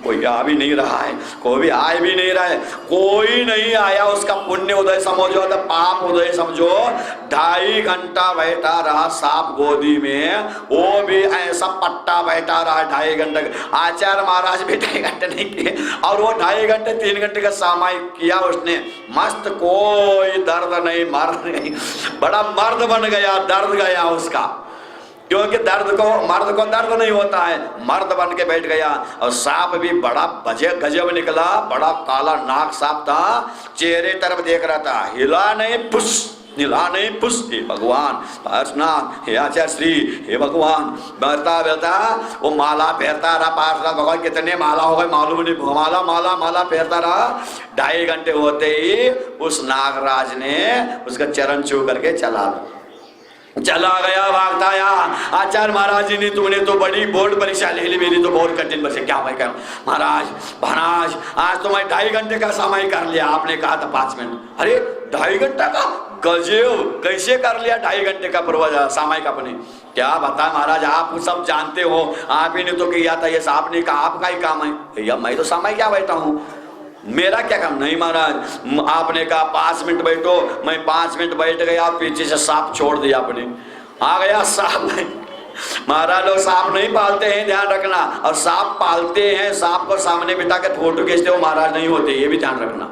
कोई आ भी नहीं रहा है, कोई भी आ भी नहीं रहा है, कोई नहीं आया। उसका पुण्य उदय समझो तो पाप उदय समझो। 2.5 घंटा बैठा रहा सांप गोदी में, वो भी ऐसा पट्टा बैठा रहा 2.5 घंटे। आचार्य महाराज भी 2.5 घंटे नहीं किए और वो 2.5 घंटे 3 घंटे का सामायिक किया उसने मस्त, कोई दर्द नहीं, मर्द नहीं, बड़ा मर्द बन गया, दर्द गया उसका, क्योंकि मर्द को दर्द नहीं होता है, मर्द बन के बैठ गया। और सांप भी बड़ा गजब निकला, बड़ा काला नाक सांप था, चेहरे तरफ देख रहा था, हिला नहीं पुष्ट, हिला नहीं पुष्ट। हे भगवान पार्श्वनाथ, हे आचार्य श्री, हे भगवान। बैठता बैठता वो माला फेरता रहा, पार्श्वनाथ भगवान कितने माला हो गए मालूम नहीं, माला माला माला फेरता रहा। 2.5 घंटे होते ही उस नागराज ने उसका चरण छू करके चला गया, भागता आया। आचार्य महाराज जी ने तुमने तो बड़ी बोर्ड परीक्षा ले ली, मेरी तो बहुत कठिन परीक्षा, क्या मैं करूं? महाराज आज तो मैं 2.5 घंटे का समय कर लिया, आपने कहा था 5 मिनट। अरे 2.5 घंटा का गजब, कैसे कर लिया 2.5 घंटे का सामायिक अपने? क्या बता महाराज, आप सब जानते हो, आप ही ने तो किया था, ये साहब ने कहा आपका ही काम है। भैया मैं तो सामायिक क्या बैठा हूँ, मेरा क्या काम? नहीं महाराज, आपने कहा 5 मिनट बैठो, मैं 5 मिनट बैठ गया, पीछे से सांप छोड़ दिया अपने, आ गया सांप। महाराज लोग सांप नहीं पालते हैं, ध्यान रखना। और सांप पालते हैं, सांप को सामने बिठा के फोटो खींचते हो, महाराज नहीं होते, ये भी ध्यान रखना,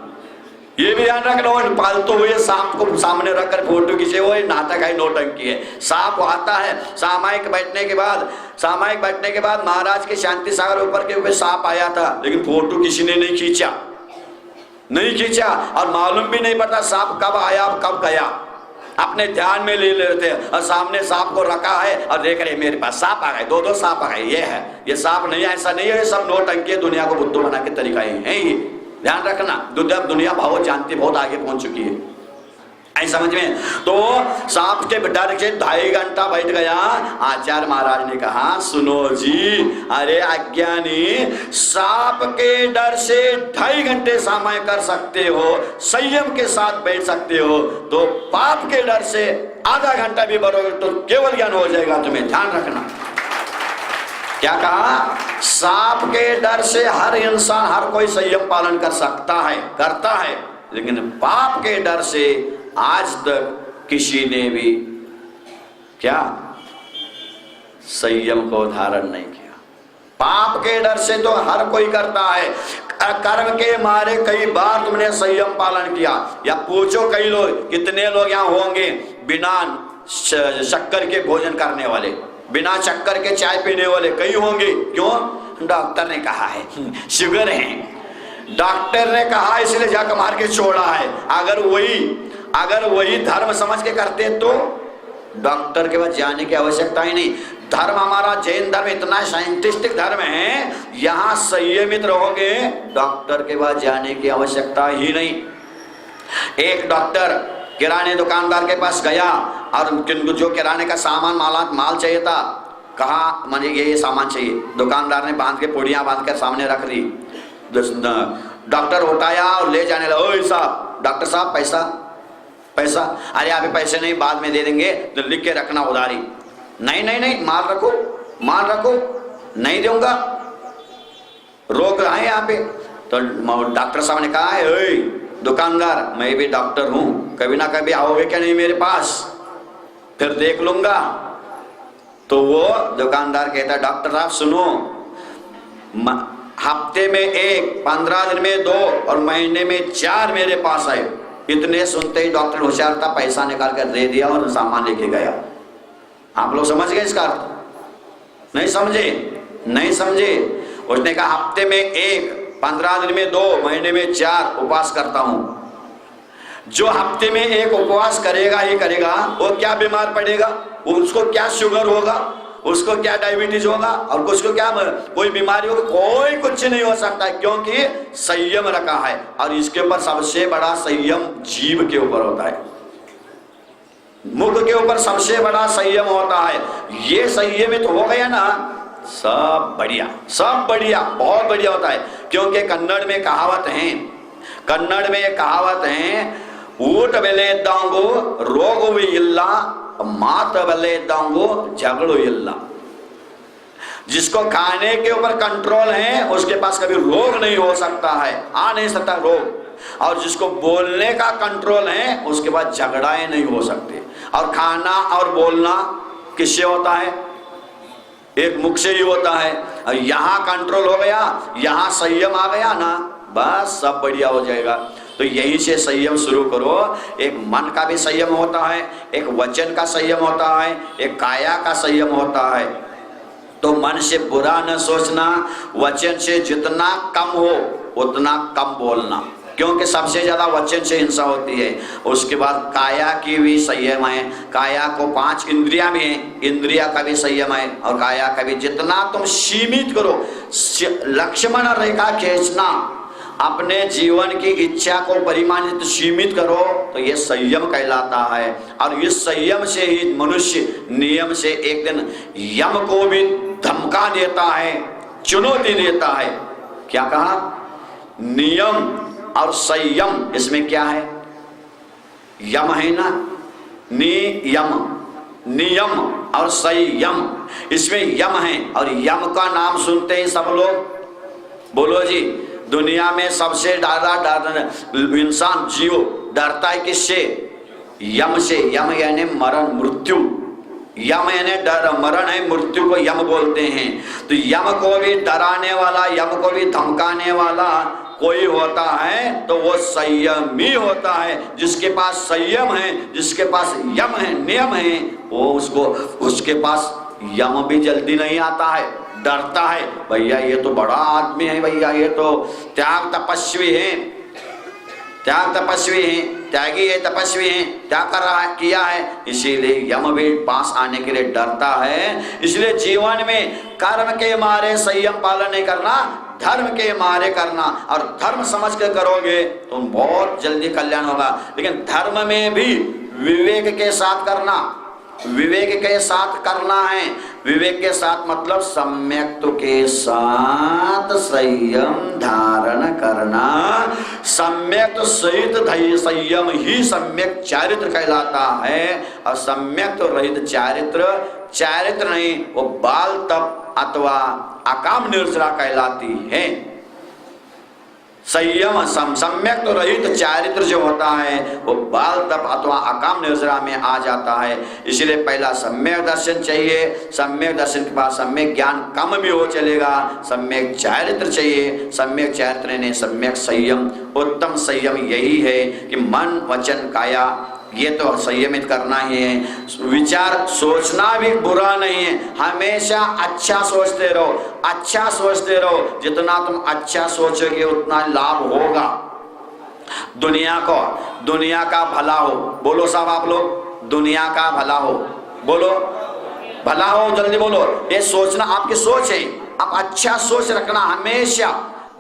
ये भी ध्यान रखना। पालतू हुए सांप को सामने रखकर फोटो खींचे, वो नाटक है, नौटंकी है। सांप आता है सामायिक बैठने के बाद महाराज के शांति सागर ऊपर के ऊपर सांप आया था, लेकिन फोटो किसी ने नहीं खींचा और मालूम भी नहीं पड़ता सांप कब आया कब गया, अपने ध्यान में ले लेते हैं। और सामने सांप को रखा है और देख रहे मेरे पास सांप आ गए, 2 सांप आ गए, ये है, ये सांप नहीं है, ऐसा नहीं है, ये सब नौटंकी, दुनिया को बुद्धू बना के तरीका है ये, ध्यान रखना। दुनिया बहुत जानती, बहुत आगे पहुंच चुकी है, ऐ समझ में। तो सांप के डर से 2.5 घंटा बैठ गया। आचार्य महाराज ने कहा सुनो जी, अरे अज्ञानी, सांप के डर से 2.5 घंटे समय कर सकते हो, संयम के साथ बैठ सकते हो, तो पाप के डर से आधा घंटा भी बढ़ोगे तो केवल ज्ञान हो जाएगा तुम्हें, ध्यान रखना। क्या कहा? सांप के डर से हर इंसान, हर कोई संयम पालन कर सकता है, करता है, लेकिन पाप के डर से आज तक किसी ने भी क्या संयम को धारण नहीं किया। पाप के डर से तो हर कोई करता है, कर्म के मारे कई बार तुमने संयम पालन किया। या पूछो कई लोग, कितने लोग यहाँ होंगे बिना शक्कर के भोजन करने वाले, बिना शक्कर के चाय पीने वाले, कई होंगे। क्यों? डॉक्टर ने कहा है, शुगर है, डॉक्टर ने कहा इसलिए जाकर मार के छोड़ा है। अगर वही धर्म समझ के करते तो डॉक्टर के पास जाने की आवश्यकता ही नहीं। धर्म हमारा जैन धर्म इतना साइंटिस्टिक धर्म है, यहाँ संयमित रहोगे, डॉक्टर के पास जाने की आवश्यकता ही नहीं। एक डॉक्टर किराने दुकानदार के पास गया और जो किराने का सामान माल चाहिए था, कहा मुझे ये सामान चाहिए। दुकानदार ने बांध के पुड़ियां बांध कर सामने रख दी। डॉक्टर उठाया और ले जाने लगा। ओए साहब, डॉक्टर साहब पैसा, अरे अभी पैसे नहीं, बाद में दे देंगे, तो लिख के रखना उधारी। नहीं, माल रखो, नहीं दूंगा, रोक रहे हैं यहाँ पे। तो डॉक्टर साहब ने कहा है, ओए दुकानदार, मैं भी डॉक्टर हूँ, कभी ना कभी आओगे क्या नहीं मेरे पास, फिर देख लूंगा। तो वो दुकानदार कहता है, डॉक्टर साहब सुनो, हफ्ते में 1, 15 दिन में 2 और महीने में 4 मेरे पास आए, इतने सुनते ही डॉक्टर होशियार था, पैसा निकाल कर दे दिया और सामान लेके गया। आप लोग समझ गए इसका अर्थ? नहीं समझे? नहीं समझे। उसने कहा हफ्ते में 1, 15 दिन में 2, महीने में 4 उपवास करता हूं। जो हफ्ते में 1 उपवास करेगा ही करेगा, वो क्या बीमार पड़ेगा, उसको क्या शुगर होगा, उसको क्या डायबिटीज होगा, और उसको क्या कोई बीमारी होगी? कोई कुछ नहीं हो सकता है, क्योंकि संयम रखा है। और इसके ऊपर सबसे बड़ा संयम जीव के ऊपर होता है, मुख के ऊपर सबसे बड़ा संयम होता है। ये संयमित हो गया ना, सब बढ़िया, सब बढ़िया, बहुत बढ़िया होता है। क्योंकि कन्नड़ में कहावत है, कन्नड़ में कहावत है, ಊಟ ಬೆಲೆ ಇದ್ದಂಗೂ ರೋಗವೂ ಇಲ್ಲ, ಮಾತ ಬೆಲೆ ಇದ್ದಂಗೂ झगड़ो ಇಲ್ಲ। जिसको खाने के ऊपर कंट्रोल है उसके पास कभी रोग नहीं हो सकता है, आ नहीं सकता रोग। और जिसको बोलने का कंट्रोल है उसके पास झगड़ाएं नहीं हो सकते। और खाना और बोलना किससे होता है? एक मुख से ही होता है। और यहाँ कंट्रोल हो गया, यहाँ संयम आ गया ना, बस सब बढ़िया हो जाएगा। तो यहीं से संयम शुरू करो। एक मन का भी संयम होता है, एक वचन का संयम होता है, एक काया का संयम होता है। तो मन से बुरा न सोचना, वचन से जितना कम हो उतना कम बोलना, क्योंकि सबसे ज्यादा वचन से हिंसा होती है। उसके बाद काया की भी संयम है, काया को 5 इंद्रियां भी हैं, इंद्रिया का भी संयम है। और काया का भी जितना तुम सीमित करो, लक्ष्मण रेखा खींचना, अपने जीवन की इच्छा को परिमाणित सीमित करो, तो ये संयम कहलाता है। और इस संयम से ही मनुष्य नियम से एक दिन यम को भी धमका देता है, चुनौती देता है। क्या कहा? नियम और संयम, इसमें क्या है? यम है ना, नियम, नियम और संयम, इसमें यम है। और यम का नाम सुनते ही सब लोग बोलो जी, दुनिया में सबसे ज्यादा इंसान जीव डरता है किससे? यम से। यम यानी मरण, मृत्यु। यम यानी डर, मरण है, मृत्यु को यम बोलते हैं। तो यम को भी डराने वाला, यम को भी धमकाने वाला कोई होता है तो वो संयमी होता है। जिसके पास संयम है, जिसके पास यम है, नियम है, वो उसके पास यम भी जल्दी नहीं आता है, डरता है। भैया ये तो बड़ा आदमी है, भैया ये तो त्याग तपस्वी है, त्याग तपस्वी है, त्यागी है, तपस्वी है, क्या कर रहा है, किया है। इसीलिए यम भी पास आने के लिए डरता है। इसलिए जीवन में कर्म के मारे संयम पालन नहीं करना, धर्म के मारे करना। और धर्म समझ के करोगे तो बहुत जल्दी कल्याण होगा। लेकिन धर्म में भी विवेक के साथ करना, विवेक के साथ करना है। विवेक के साथ मतलब सम्यक के साथ संयम धारण करना। सम्यक सहित संयम ही सम्यक चारित्र कहलाता है। और सम्यक रहित चारित्र, चारित्र नहीं, वो बाल तप अथवा अकाम निर्जरा कहलाती है। संयम सम्यक तो रहित चारित्र जो होता है वो बाल तप अथवा अकाम निर्जरा में आ जाता है। इसलिए पहला सम्यक दर्शन चाहिए। सम्यक दर्शन के बाद सम्यक ज्ञान कम भी हो चलेगा, सम्यक चारित्र चाहिए। सम्यक चारित्र ने सम्यक संयम, उत्तम संयम यही है कि मन वचन काया ये तो संयमित करना ही है। विचार सोचना भी बुरा नहीं है, हमेशा अच्छा सोचते रहो, अच्छा सोचते रहो। जितना तुम अच्छा सोचोगे उतना लाभ होगा। दुनिया को, दुनिया का भला हो, बोलो साहब आप लोग, दुनिया का भला हो, बोलो भला हो, जल्दी बोलो। ये सोचना आपकी सोच है, आप अच्छा सोच रखना हमेशा।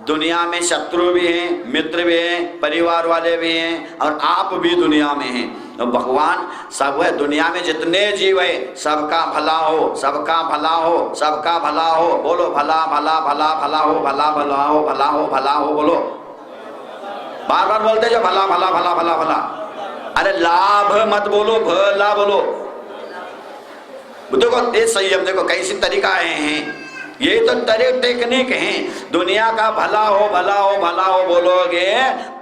दुनिया में शत्रु भी हैं, मित्र भी हैं, परिवार वाले भी हैं, और आप भी दुनिया में हैं। तो भगवान सब है, दुनिया में जितने जीव है सबका भला हो, सबका भला हो, सबका भला हो। बोलो भला भला भला भला हो, भला भला हो, भला हो, भला हो, बोलो बार बार बोलते जो भला भला भला भला भला। अरे लाभ मत बोलो, भला बोलो। देखो ये संयम, देखो कैसी तरीका हैं, ये तो टेक्निक है। दुनिया का भला हो, भला हो, भला हो बोलोगे,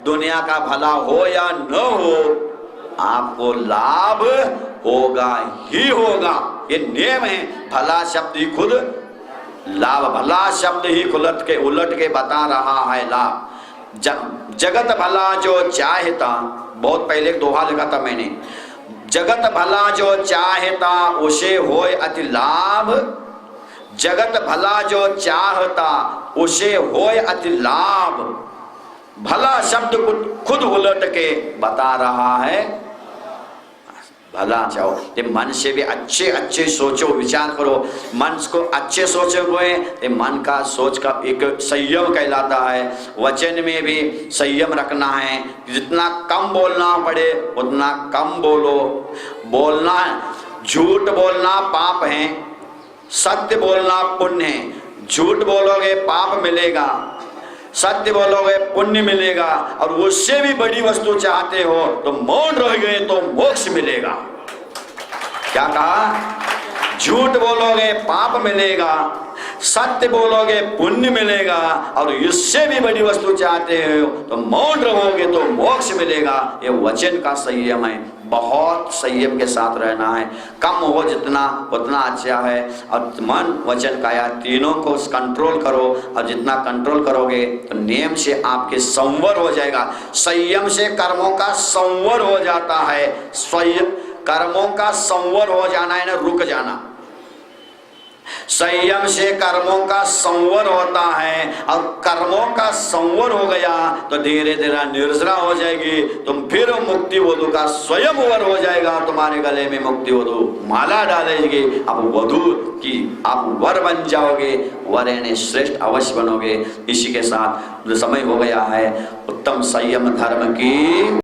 दुनिया का भला हो या न हो आपको लाभ होगा ही होगा। ये नियम है। भला शब्द ही खुद लाभ, भला शब्द ही उलट के बता रहा है लाभ। जगत भला जो चाहता, बहुत पहले एक दोहा लिखा था मैंने, जगत भला जो चाहता उसे होय अति लाभ, जगत भला जो चाहता उसे होय अति लाभ, भला शब्द खुद उलट के बता रहा है भला चाहो। ते मन से भी अच्छे अच्छे सोचो, विचार करो, मन को अच्छे सोचोगे तो मन का सोच का एक संयम कहलाता है। वचन में भी संयम रखना है, जितना कम बोलना पड़े उतना कम बोलो। बोलना, झूठ बोलना पाप है, सत्य बोलना पुण्य है। झूठ बोलोगे पाप मिलेगा, सत्य बोलोगे पुण्य मिलेगा, और उससे भी बड़ी वस्तु चाहते हो तो मौन रह गए तो मोक्ष मिलेगा। क्या कहा? झूठ बोलोगे पाप मिलेगा, सत्य बोलोगे पुण्य मिलेगा, और इससे भी बड़ी वस्तु चाहते हो तो मौन रहोगे तो मोक्ष मिलेगा। ये वचन का संयम है, बहुत संयम के साथ रहना है। कम हो जितना उतना अच्छा है, और मन वचन काया तीनों को कंट्रोल करो, और जितना कंट्रोल करोगे तो नियम से आपके संवर हो जाएगा। संयम से कर्मों का संवर हो जाता है। कर्मों का संवर हो जाना है ना, रुक जाना। संयम से कर्मों का संवर होता है, और कर्मों का संवर हो गया तो धीरे धीरे निर्जरा हो जाएगी, तुम फिर मुक्ति वधु का स्वयं वर हो जाएगा। तुम्हारे गले में मुक्ति वधु माला डालेगी, अब वधु की आप वर बन जाओगे, वर यानी श्रेष्ठ अवश्य बनोगे। इसी के साथ समय हो गया है। उत्तम संयम धर्म की